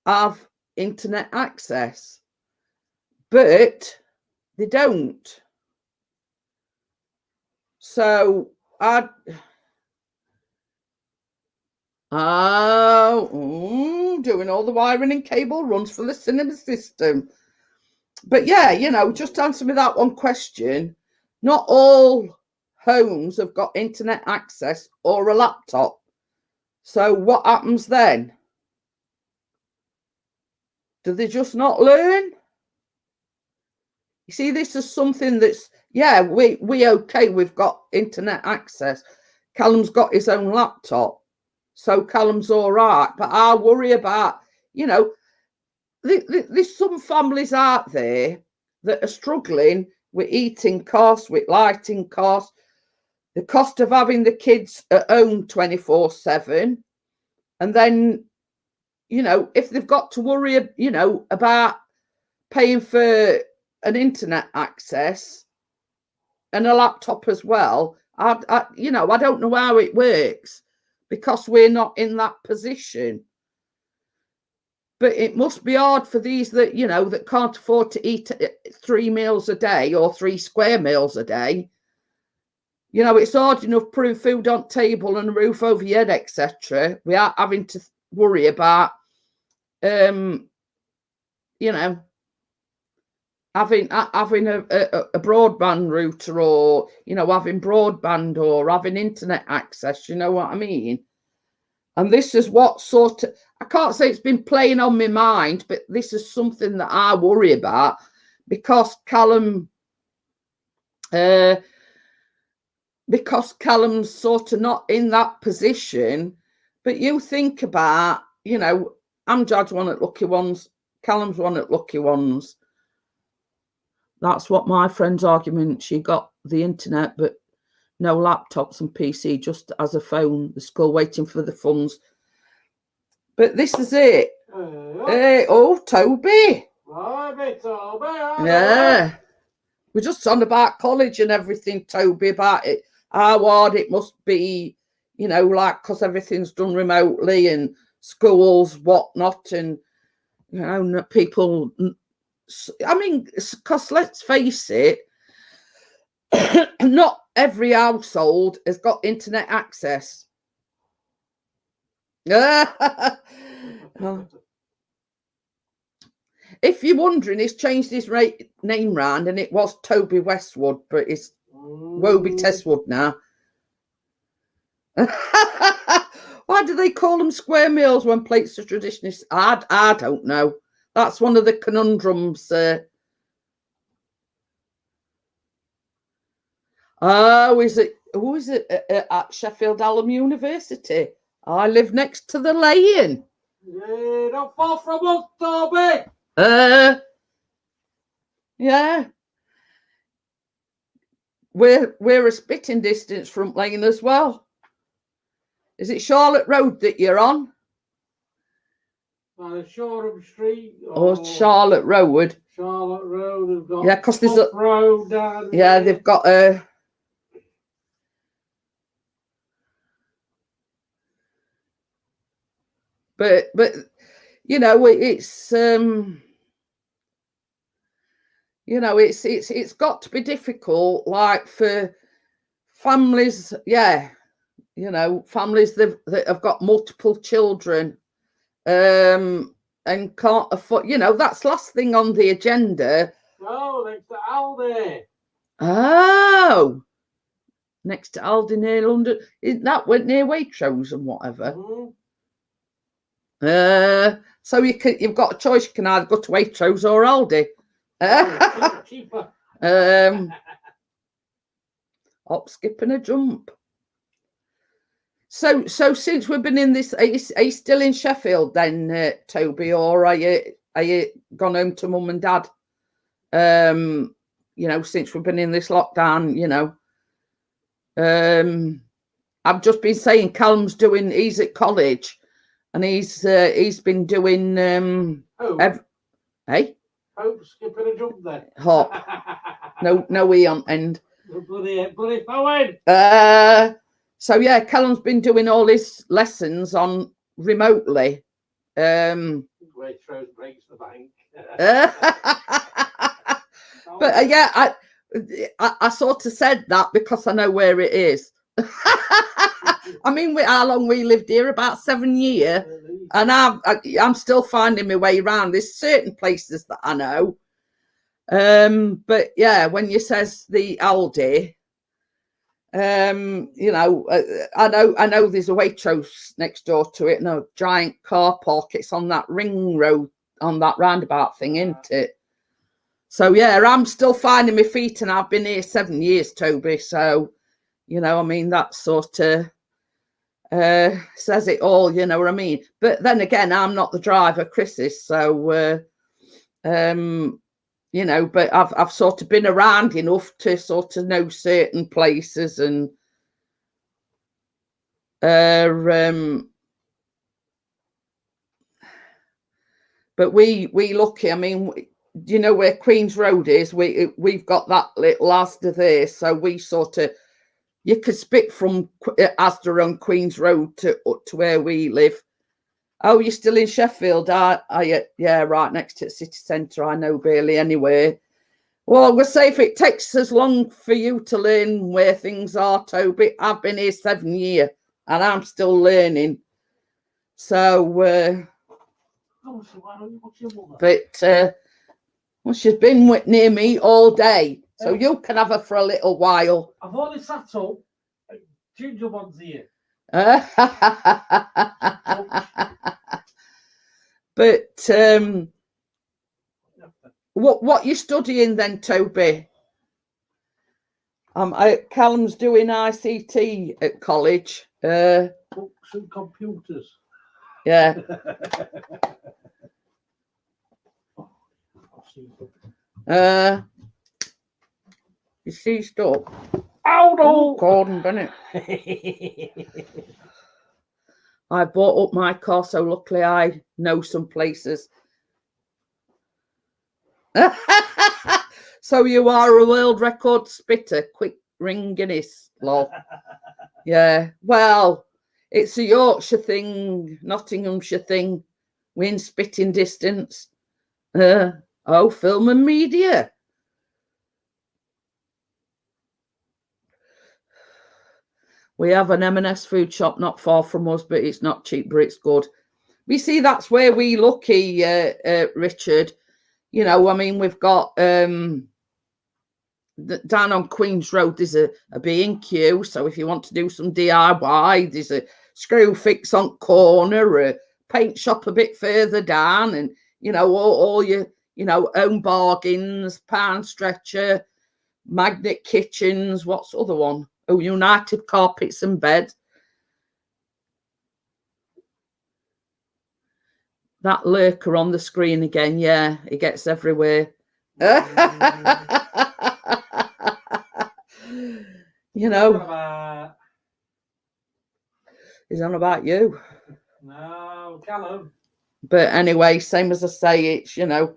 have internet access, but they don't. So doing all the wiring and cable runs for the cinema system. But yeah, you know, just answer me that one question. Not all homes have got internet access or a laptop. So what happens then? Do they just not learn? You see, this is something that's, yeah, we okay, we've got internet access. Callum's got his own laptop, so Callum's all right. But I worry about, you know, there's some families out there that are struggling with eating costs, with lighting costs, the cost of having the kids at home 24/7. And then, you know, if they've got to worry, you know, about paying for an internet access and a laptop as well, you know, I don't know how it works, because we're not in that position. But it must be hard for these that, you know, that can't afford to eat 3 meals a day or 3 square meals a day. You know, it's hard enough putting food on table and a roof over your head, etc. without having to worry about, you know, having a broadband router, or, you know, having broadband or having internet access. You know what I mean? And this is what sort of, I can't say it's been playing on my mind, but this is something that I worry about, because Callum's sort of not in that position. But you think about, you know, Amjad's one at Lucky Ones, Callum's one at Lucky Ones. That's what my friend's argument. She got the internet, but no laptops and PC, just as a phone. The school waiting for the funds. But this is it. Oh, Toby. Yeah. We're just on about college and everything, Toby, about it. How hard it must be, you know, like, because everything's done remotely and schools, whatnot, and, you know, people. I mean, because let's face it, not every household has got internet access. If you're wondering, he's changed his name round, and it was Toby Westwood, but it's Woby Testwood now. Why do they call them square meals when plates are traditionally? I don't know. That's one of the conundrums. Oh, is it? Who is it at Sheffield Hallam University? I live next to the lane. Yeah, not far from us, Toby. Yeah. We're a spitting distance from Lane as well. Is it Charlotte Road that you're on? Shoreham Street. Or Charlotte Road? Charlotte Road. They've got, yeah, because there's a road down yeah, there. they've got a. But you know, it's you know, it's got to be difficult, like, for families. Yeah, you know, families that have got multiple children, and can't afford. You know, that's last thing on the agenda. No, next to Aldi. Oh, next to Aldi near London. That went near Waitrose and whatever. So you've got a choice. You can either go to Waitrose or Aldi. Cheaper. Hop, skip, and a jump. So since we've been in this, are you still in Sheffield then, Toby, or are you gone home to mum and dad? You know, since we've been in this lockdown, you know. I've just been saying he's at college, and he's been doing hey? Hope, skip, and a jump then. Hop. No E on end. Bloody poet. So yeah, Callum's been doing all his lessons on remotely. Waitrose breaks the bank. But yeah, I sort of said that because I know where it is. I mean, how long we lived here? About 7 years, and I'm still finding my way around. There's certain places that I know, but yeah, when you says the Aldi, you know, I know there's a Waitrose next door to it, and a giant car park. It's on that ring road, on that roundabout thing, isn't it? So yeah, I'm still finding my feet, and I've been here 7 years, Toby. So, you know, I mean, that sort of says it all, you know what I mean? But then again, I'm not the driver, Chris is. So, you know, but I've sort of been around enough to sort of know certain places, and but we lucky. I mean, you know where Queen's Road is? We've got that little Asda there, so we sort of, you could spit from Asda on Queen's Road to where we live. Oh, you're still in Sheffield? Yeah, right next to the city centre. I know Bailey anyway. Well, we'll say if it takes as long for you to learn where things are, Toby, I've been here 7 years and I'm still learning. So, but well, she's been near me all day, so you can have her for a little while. I've only sat up. Ginger one's here. But what you studying then, Toby? Callum's doing ICT at college. Books and computers. Yeah. You see stuff. Oh no, Gordon Bennett. I bought up my car, so luckily I know some places. So you are a world record spitter. Quick ring Guinness, lol. Yeah, well, it's a Yorkshire thing, Nottinghamshire thing. Win spitting distance. Oh, film and media. We have an M&S food shop not far from us, but it's not cheap, but it's good. We see that's where we lucky, Richard. You know, I mean, we've got down on Queen's Road, there's a B&Q. So if you want to do some DIY, there's a screw fix on corner, a paint shop a bit further down, and, you know, all your, you know, own bargains, Pound Stretcher, Magnet Kitchens. What's the other one? Oh, United Carpets and Bed. That lurker on the screen again. Yeah, it gets everywhere. You know. He's on about you. No, Callum. But anyway, same as I say, it's, you know.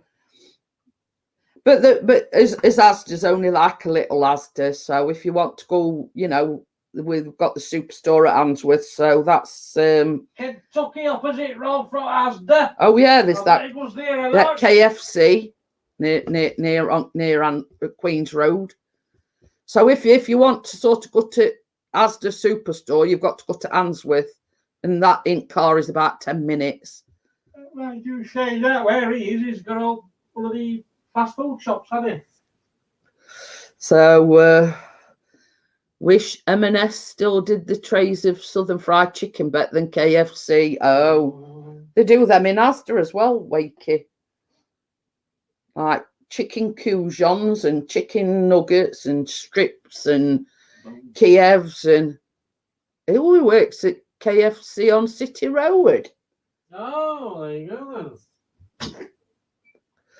But as Asda's only like a little Asda, so if you want to go, you know, we've got the superstore at Handsworth, so that's Kentucky opposite road from Asda. Oh yeah, there's that KFC near Queen's Road. So if you want to sort of go to Asda superstore, you've got to go to Handsworth, and that in car is about 10 minutes. Well, you say that where he is, he's got all bloody fast food shops, hasn't he? So wish M&S still did the trays of Southern Fried Chicken better than KFC. Oh, they do them in Asda as well, Wakey. Like chicken coujons and chicken nuggets and strips and Kievs, and it all works at KFC on City Road. Oh, there you go then.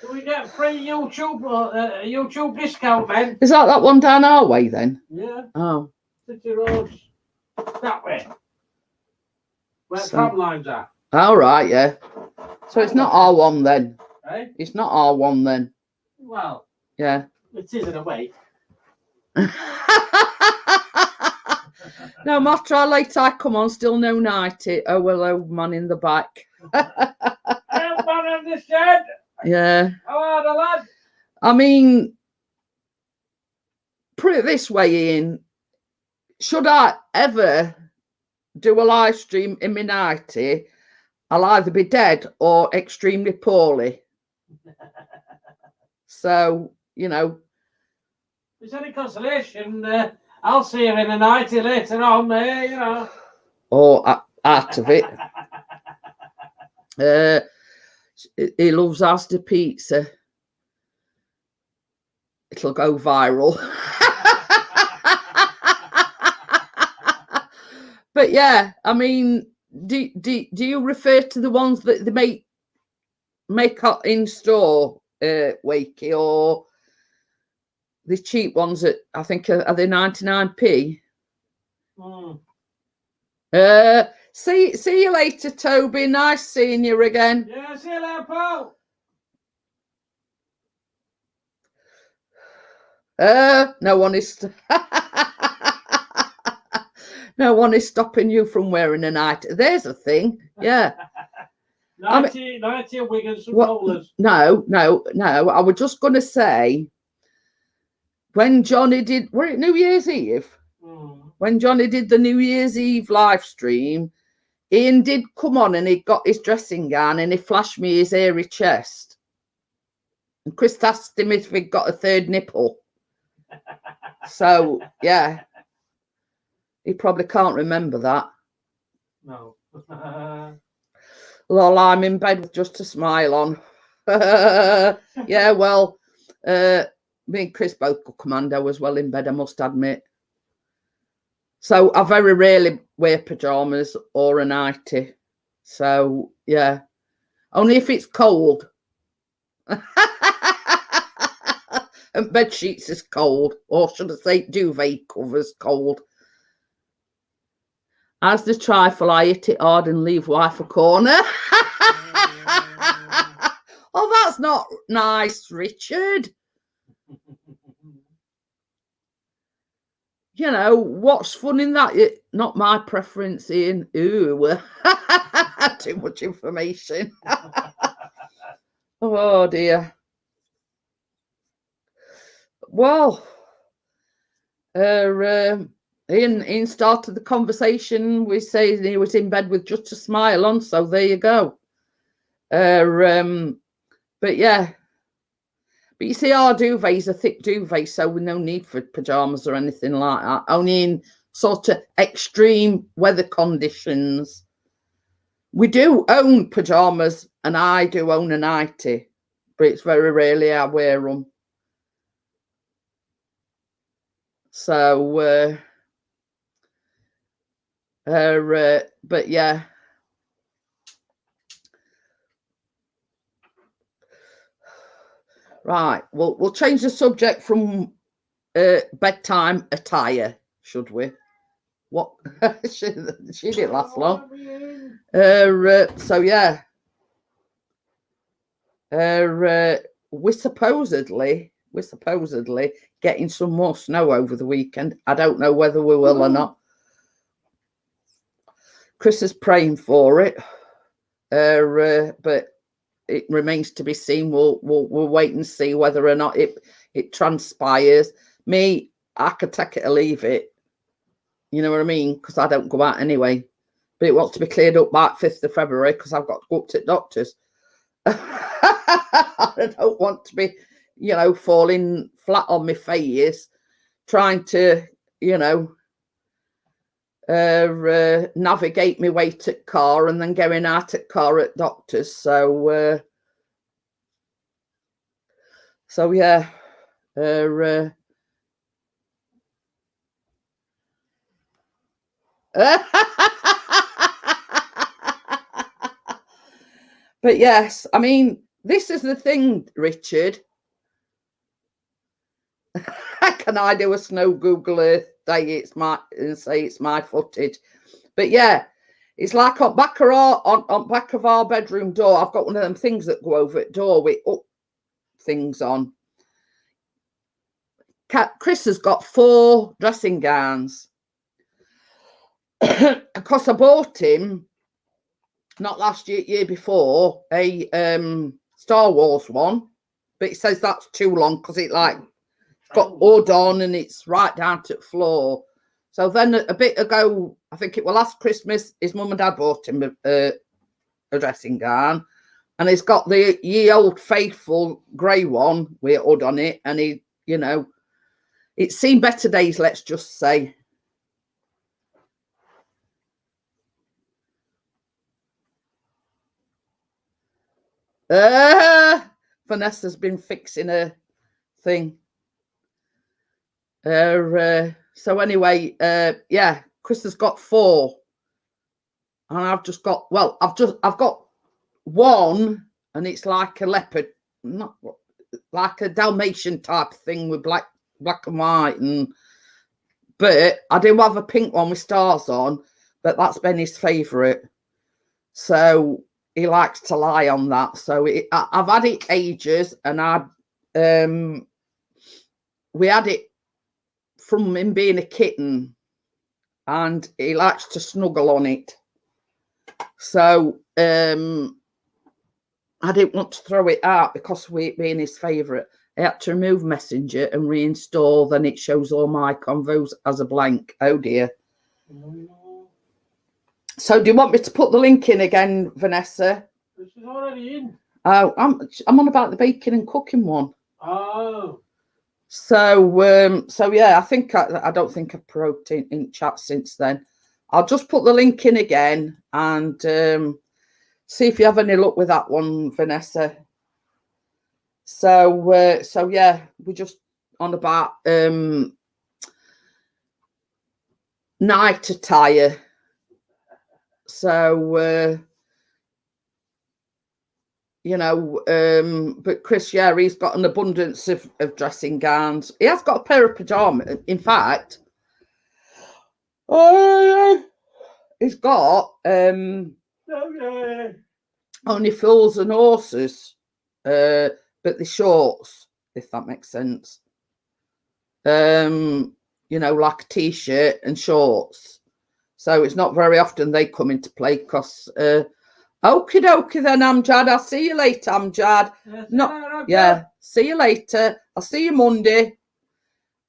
Do we get free YouTube discount then? Is that one down our way then? Yeah. Oh. City Road. That way. Where tram lines are. All right, yeah. So it's not R1 then. Eh? It's not R1 then. Well. Yeah. It is in a way. No matter how late I come on, still no nighty. Oh, well, old man in the back. Old man in the shed. Yeah. How are the lad? I mean, put it this way, Ian. Should I ever do a live stream in my nighty, I'll either be dead or extremely poorly. So, you know. If there's any consolation, I'll see you in a nighty later on, you know. Or out of it. He loves Asda pizza. It'll go viral. But yeah, I mean, do you refer to the ones that they make up in store, Wakey, or the cheap ones that I think are they 99p? See you later, Toby. Nice seeing you again. Yeah, see you later, Paul. No one is no one is stopping you from wearing a night. There's a thing. Yeah. 90 Wiggins and rollers. No. I was just going to say, when Johnny did, were it New Year's Eve? When Johnny did the New Year's Eve live stream, Ian did come on and he got his dressing gown and he flashed me his hairy chest. And Chris asked him if he'd got a third nipple. So, yeah. He probably can't remember that. No. Lol, I'm in bed with just a smile on. Yeah, well, me and Chris both go commando as well in bed, I must admit. So I very rarely wear pyjamas or a nightie. So, yeah. Only if it's cold. And bed sheets is cold. Or should I say duvet covers cold. As the trifle, I hit it hard and leave wife a corner. Oh, that's not nice, Richard. You know, what's fun in that? Not my preference, Ian. Ooh, too much information. Oh, dear. Well, Ian started the conversation with saying he was in bed with just a smile on, so there you go. But yeah. But you see, our duvet's a thick duvet, so with no need for pyjamas or anything like that. Only in sort of extreme weather conditions. We do own pyjamas, and I do own a nightie, but it's very rarely I wear them. So, but yeah. Right, we'll change the subject from bedtime attire, should we? What? she didn't last long. So yeah. We're supposedly getting some more snow over the weekend. I don't know whether we will or not. Chris is praying for it. But it remains to be seen. We'll wait and see whether or not it transpires. Me, I could take it or leave it. You know what I mean? Because I don't go out anyway. But it wants to be cleared up by 5th of February because I've got to go up to the doctors. I don't want to be, you know, falling flat on my face trying to, you know, navigate my way to car and then going out at car at doctors. So yeah. But yes, I mean, this is the thing, Richard. Can I do a snow Google Earth day? And say it's my footage. But yeah, it's like on back of our bedroom door. I've got one of them things that go over the door with up things on. Chris has got 4 dressing gowns. Of course, I bought him not last year before a Star Wars one, but it says that's too long because it got hood on and it's right down to the floor. So then a bit ago, I think it was last Christmas, his mum and dad bought him a dressing gown, and he's got the ye old faithful grey one with a hood on it, and he, you know, it's seen better days, let's just say. Vanessa's been fixing her thing. So anyway, yeah, Chris has got 4, and I've got one, and it's like a leopard, not like a Dalmatian type thing with black and white, but I do have a pink one with stars on, but that's been his favourite. So he likes to lie on that. So I've had it ages, and we had it from him being a kitten, and he likes to snuggle on it. So I didn't want to throw it out because of it being his favourite. I had to remove Messenger and reinstall. Then it shows all my convos as a blank. Oh dear. So do you want me to put the link in again, Vanessa? This is already in. Oh, I'm on about the baking and cooking one. Oh. So yeah, I think I don't think I've provoked in chat since then. I'll just put the link in again and see if you have any luck with that one, Vanessa. So yeah, we're just on about night attire. So you know, but Chris, yeah, he's got an abundance of dressing gowns. He has got a pair of pajamas. In fact, he's got only fools and horses, but the shorts, if that makes sense. You know, like a t-shirt and shorts. So it's not very often they come into play because okie dokie then, Amjad. I'll see you later, Amjad. Yeah, see you later. I'll see you Monday.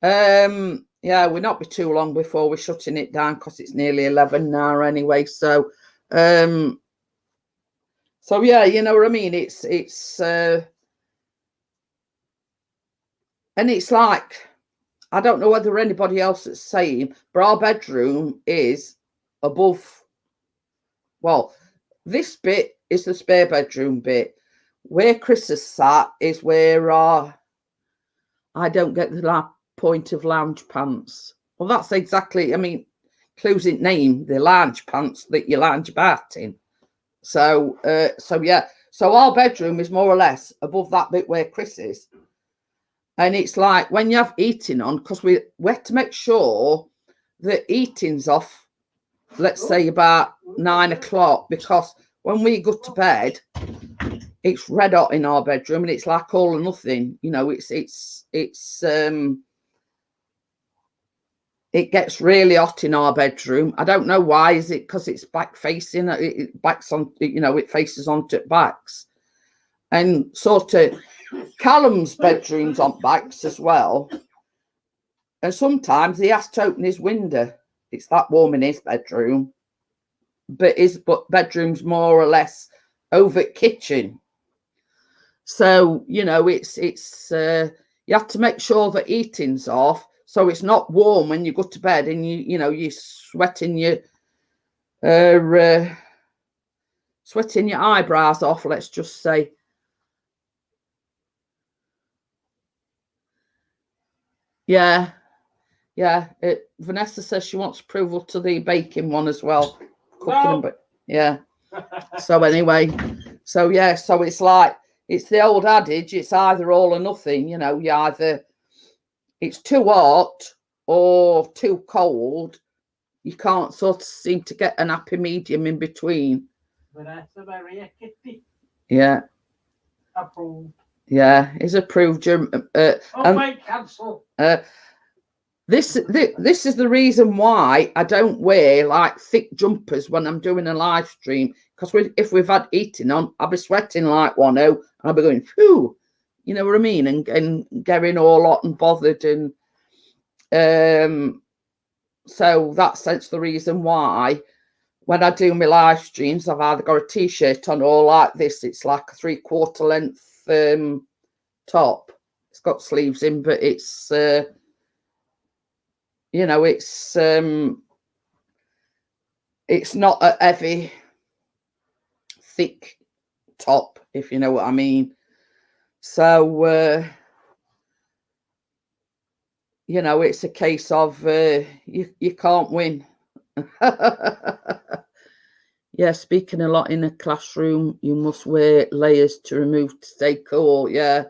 Yeah, we'll not be too long before we're shutting it down because it's nearly 11 now anyway. So so yeah, you know what I mean? It's and it's like, I don't know whether anybody else is saying, but our bedroom is above, well, this bit is the spare bedroom bit. Where Chris has sat is where I don't get the point of lounge pants. Well, that's exactly, I mean, closing name, the lounge pants that you lounge about in. So yeah, so our bedroom is more or less above that bit where Chris is. And it's like when you have eating on, because we have to make sure that eating's off, let's say about 9 o'clock, because when we go to bed, it's red hot in our bedroom and it's like all or nothing. You know, it gets really hot in our bedroom. I don't know why. Is it because it's back facing? It backs on, you know, it faces onto its backs. And sort of Callum's bedroom's on backs as well. And sometimes he has to open his window. It's that warm in his bedroom. But his bedroom's more or less over kitchen. So, you know, it's you have to make sure that eating's off. So it's not warm when you go to bed and you're sweating your eyebrows off, let's just say. Yeah. Vanessa says she wants approval to the baking one as well. Cooking, but yeah. So anyway, so yeah, so it's like, it's the old adage, it's either all or nothing, you know, you either, it's too hot or too cold. You can't sort of seem to get an happy medium in between. Yeah. Approved. Yeah, is approved. Cancel. This is the reason why I don't wear like thick jumpers when I'm doing a live stream, because if we've had eating on, I'll be sweating like one and I'll be going, phew, you know what I mean, and getting all hot and bothered, and so that's the reason why when I do my live streams, I've either got a t-shirt on or like this. It's like a 3/4 length top. It's got sleeves in, but it's you know, it's not a heavy, thick top, if you know what I mean. So you know, it's a case of you can't win. Yeah, speaking a lot in a classroom, you must wear layers to remove to stay cool. Yeah.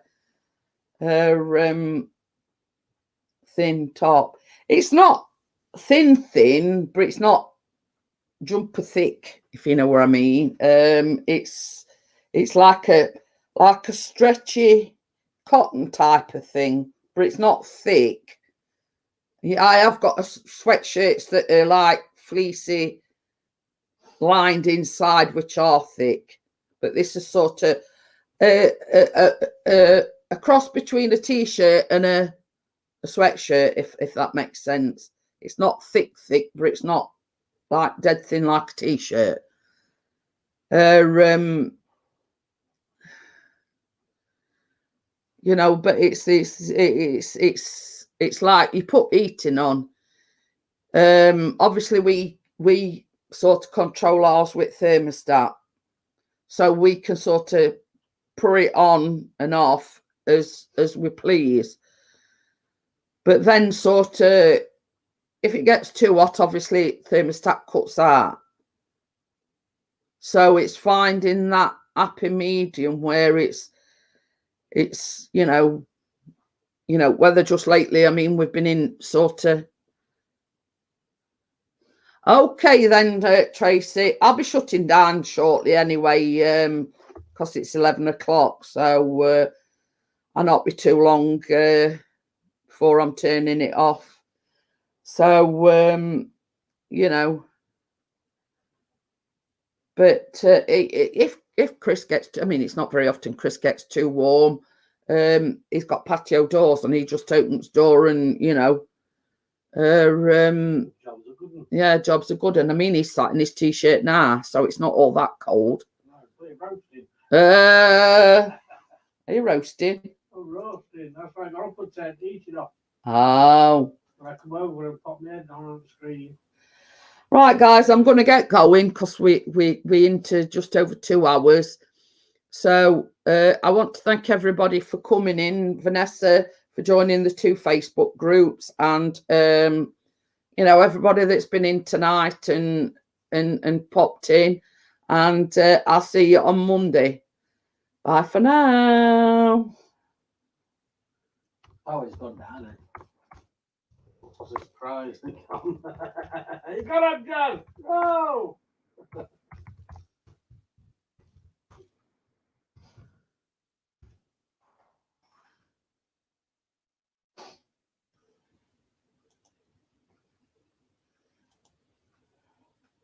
Thin top. It's not thin, but it's not jumper thick, if you know what I mean. It's like a stretchy cotton type of thing, but it's not thick. Yeah, I have got sweatshirts that are like fleecy, lined inside, which are thick, but this is sort of a cross between a t-shirt and a sweatshirt, if that makes sense. It's not thick, but it's not like dead thin like a t-shirt. You know, but it's like you put heating on. Obviously we sort of control ours with thermostat, so we can sort of put it on and off as we please. But then sort of, if it gets too hot, obviously thermostat cuts out. So it's finding that happy medium where it's you know, whether just lately, I mean, we've been in sort of. Okay then, Tracy, I'll be shutting down shortly anyway, because it's 11 o'clock, so I'll not be too long before I'm turning it off. So you know, but if Chris gets, I mean, it's not very often Chris gets too warm. He's got patio doors, and he just opens door, and you know, yeah, jobs are good. And I mean, he's sat in his t-shirt now, so it's not all that cold. Are you roasting? Oh, roasting. That's why I got up and said, eat it off. Oh. I come over and pop my head down on the screen. Right, guys, I'm going to get going because we into just over 2 hours. So I want to thank everybody for coming in. Vanessa for joining the 2 Facebook groups, and you know, everybody that's been in tonight and popped in. And I'll see you on Monday. Bye for now. Oh, it's gone down. I was surprised. You got up, John. No.